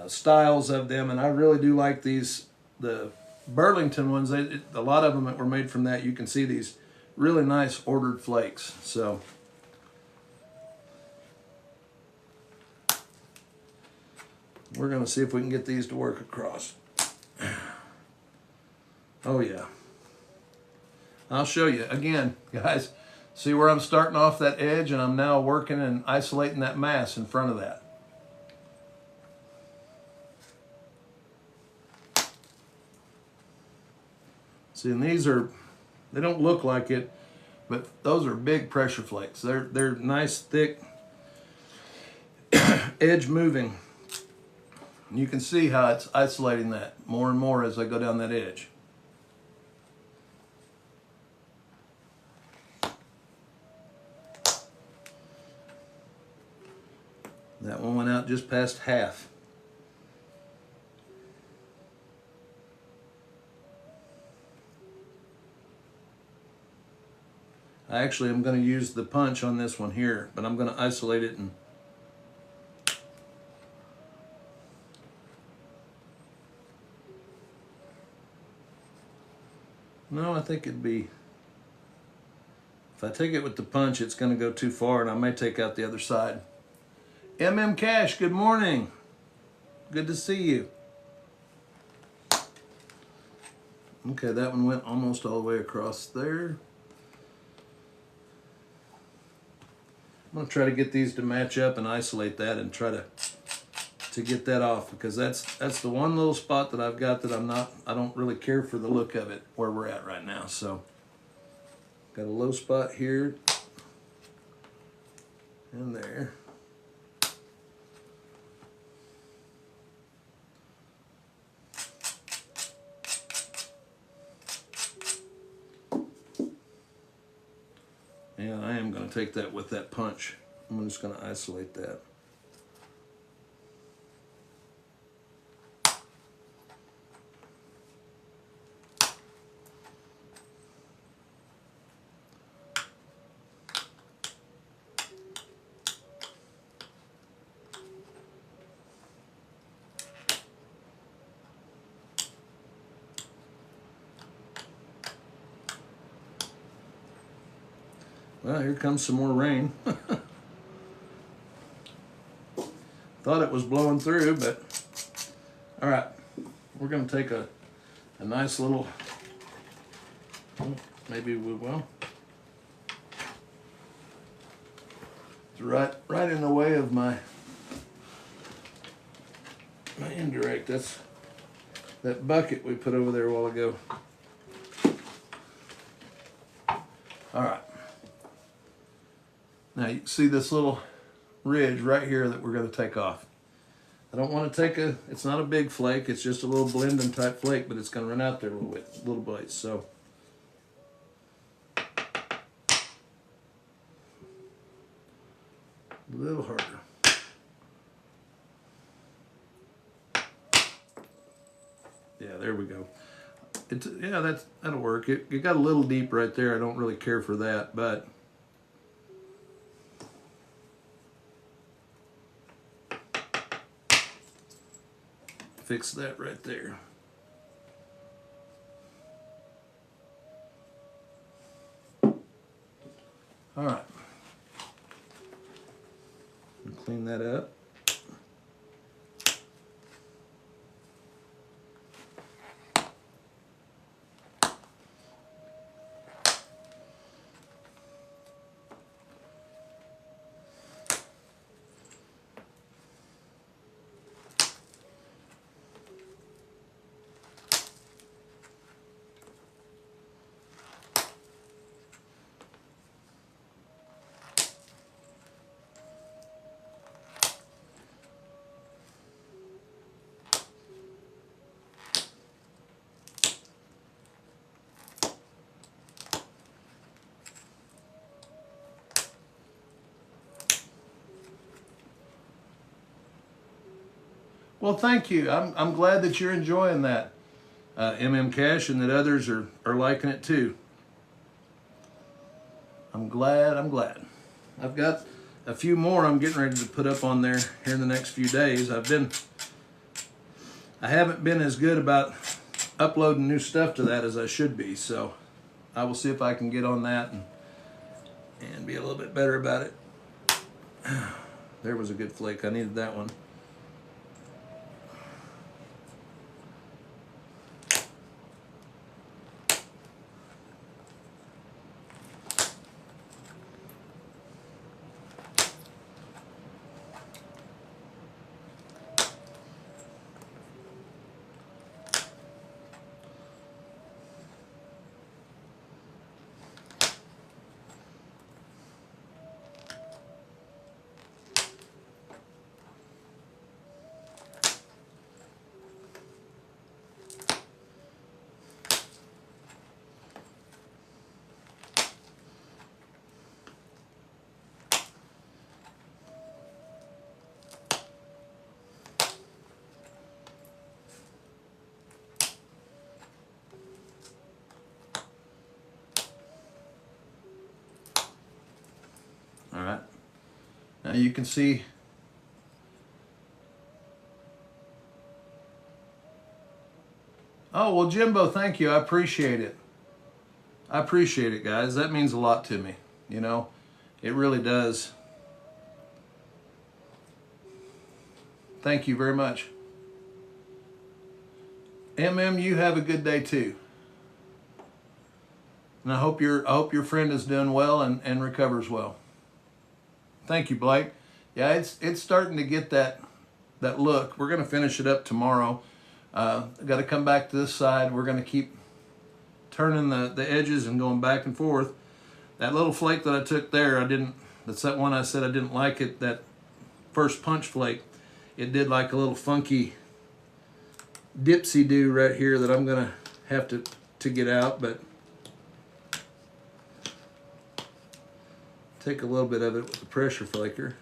Speaker 1: styles of them, and I really do like these, the Burlington ones. A lot of them that were made from that, you can see these really nice ordered flakes. So we're going to see if we can get these to work across. Oh yeah. I'll show you again, guys. See where I'm starting off that edge, and I'm now working and isolating that mass in front of that. See, and these are, they don't look like it, but those are big pressure flakes. They're nice, thick, edge moving. And you can see how it's isolating that more and more as I go down that edge. That one went out just past half. I actually am going to use the punch on this one here, but I'm going to isolate it and no, I think it'd be, if I take it with the punch, it's going to go too far, and I may take out the other side. MM Cash, good morning. Good to see you. Okay, that one went almost all the way across there. I'm going to try to get these to match up and isolate that and try to get that off, because that's the one little spot that I've got that I don't really care for the look of it where we're at right now. So got a low spot here and there. Yeah, I am going to take that with that punch. I'm just going to isolate that. Well, here comes some more rain. Thought it was blowing through, but all right. We're going to take a nice little, maybe we will. It's right in the way of my indirect. That's that bucket we put over there a while ago. All right. Now you see this little ridge right here that we're going to take off. I don't want to take it's not a big flake, it's just a little blending type flake, but it's going to run out there a little bit. So a little harder. Yeah, there we go. Yeah, that'll work. It got a little deep right there. I don't really care for that, but fix that right there. All right. Clean that up. Well, thank you. I'm glad that you're enjoying that, Cash, and that others are liking it too. I'm glad. I've got a few more I'm getting ready to put up on there here in the next few days. I haven't been as good about uploading new stuff to that as I should be, so I will see if I can get on that and be a little bit better about it. There was a good flake. I needed that one. All right. Now you can see oh, well, Jimbo, thank you. I appreciate it. I appreciate it, guys. That means a lot to me. You know, it really does. Thank you very much. You have a good day too. And I hope your friend is doing well and recovers well. Thank you, Blake. Yeah, it's starting to get that look. We're going to finish it up tomorrow. I've got to come back to this side. We're going to keep turning the edges and going back and forth. That little flake that I took there, that's that one I said I didn't like it, that first punch flake. It did like a little funky dipsy-do right here that I'm going to have to get out, but take a little bit of it with the pressure flaker.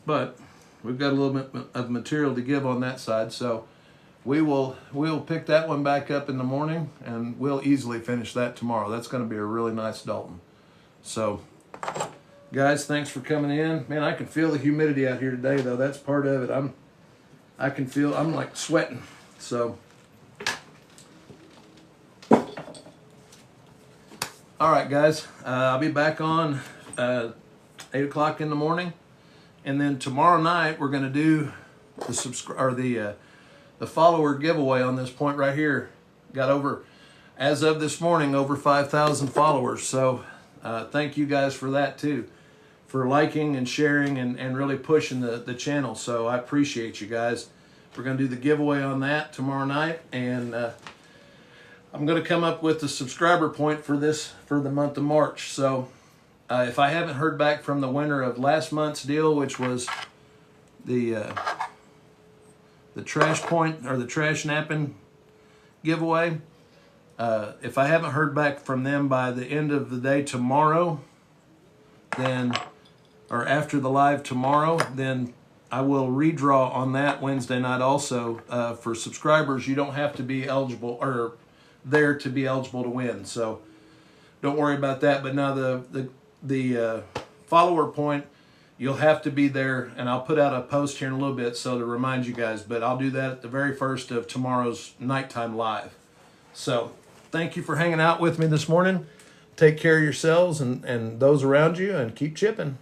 Speaker 1: But we've got a little bit of material to give on that side, so we'll pick that one back up in the morning, and we'll easily finish that tomorrow. That's going to be a really nice Dalton. So, guys, thanks for coming in. Man, I can feel the humidity out here today, though. That's part of it. I'm like sweating. So, all right, guys, I'll be back on 8 o'clock in the morning, and then tomorrow night we're going to do the follower giveaway on this point right here. Got over, as of this morning, over 5,000 followers. So thank you guys for that too, for liking and sharing and really pushing the channel. So I appreciate you guys. We're going to do the giveaway on that tomorrow night, and I'm going to come up with the subscriber point for the month of March. So if I haven't heard back from the winner of last month's deal, which was the trash point or the trash napping giveaway, if I haven't heard back from them by the end of the day tomorrow, then, or after the live tomorrow, then I will redraw on that Wednesday night also. For subscribers, you don't have to be eligible or there to be eligible to win, so don't worry about that. But now the follower point, you'll have to be there, and I'll put out a post here in a little bit so to remind you guys, but I'll do that at the very first of tomorrow's nighttime live. So thank you for hanging out with me this morning. Take care of yourselves and those around you, and keep chipping.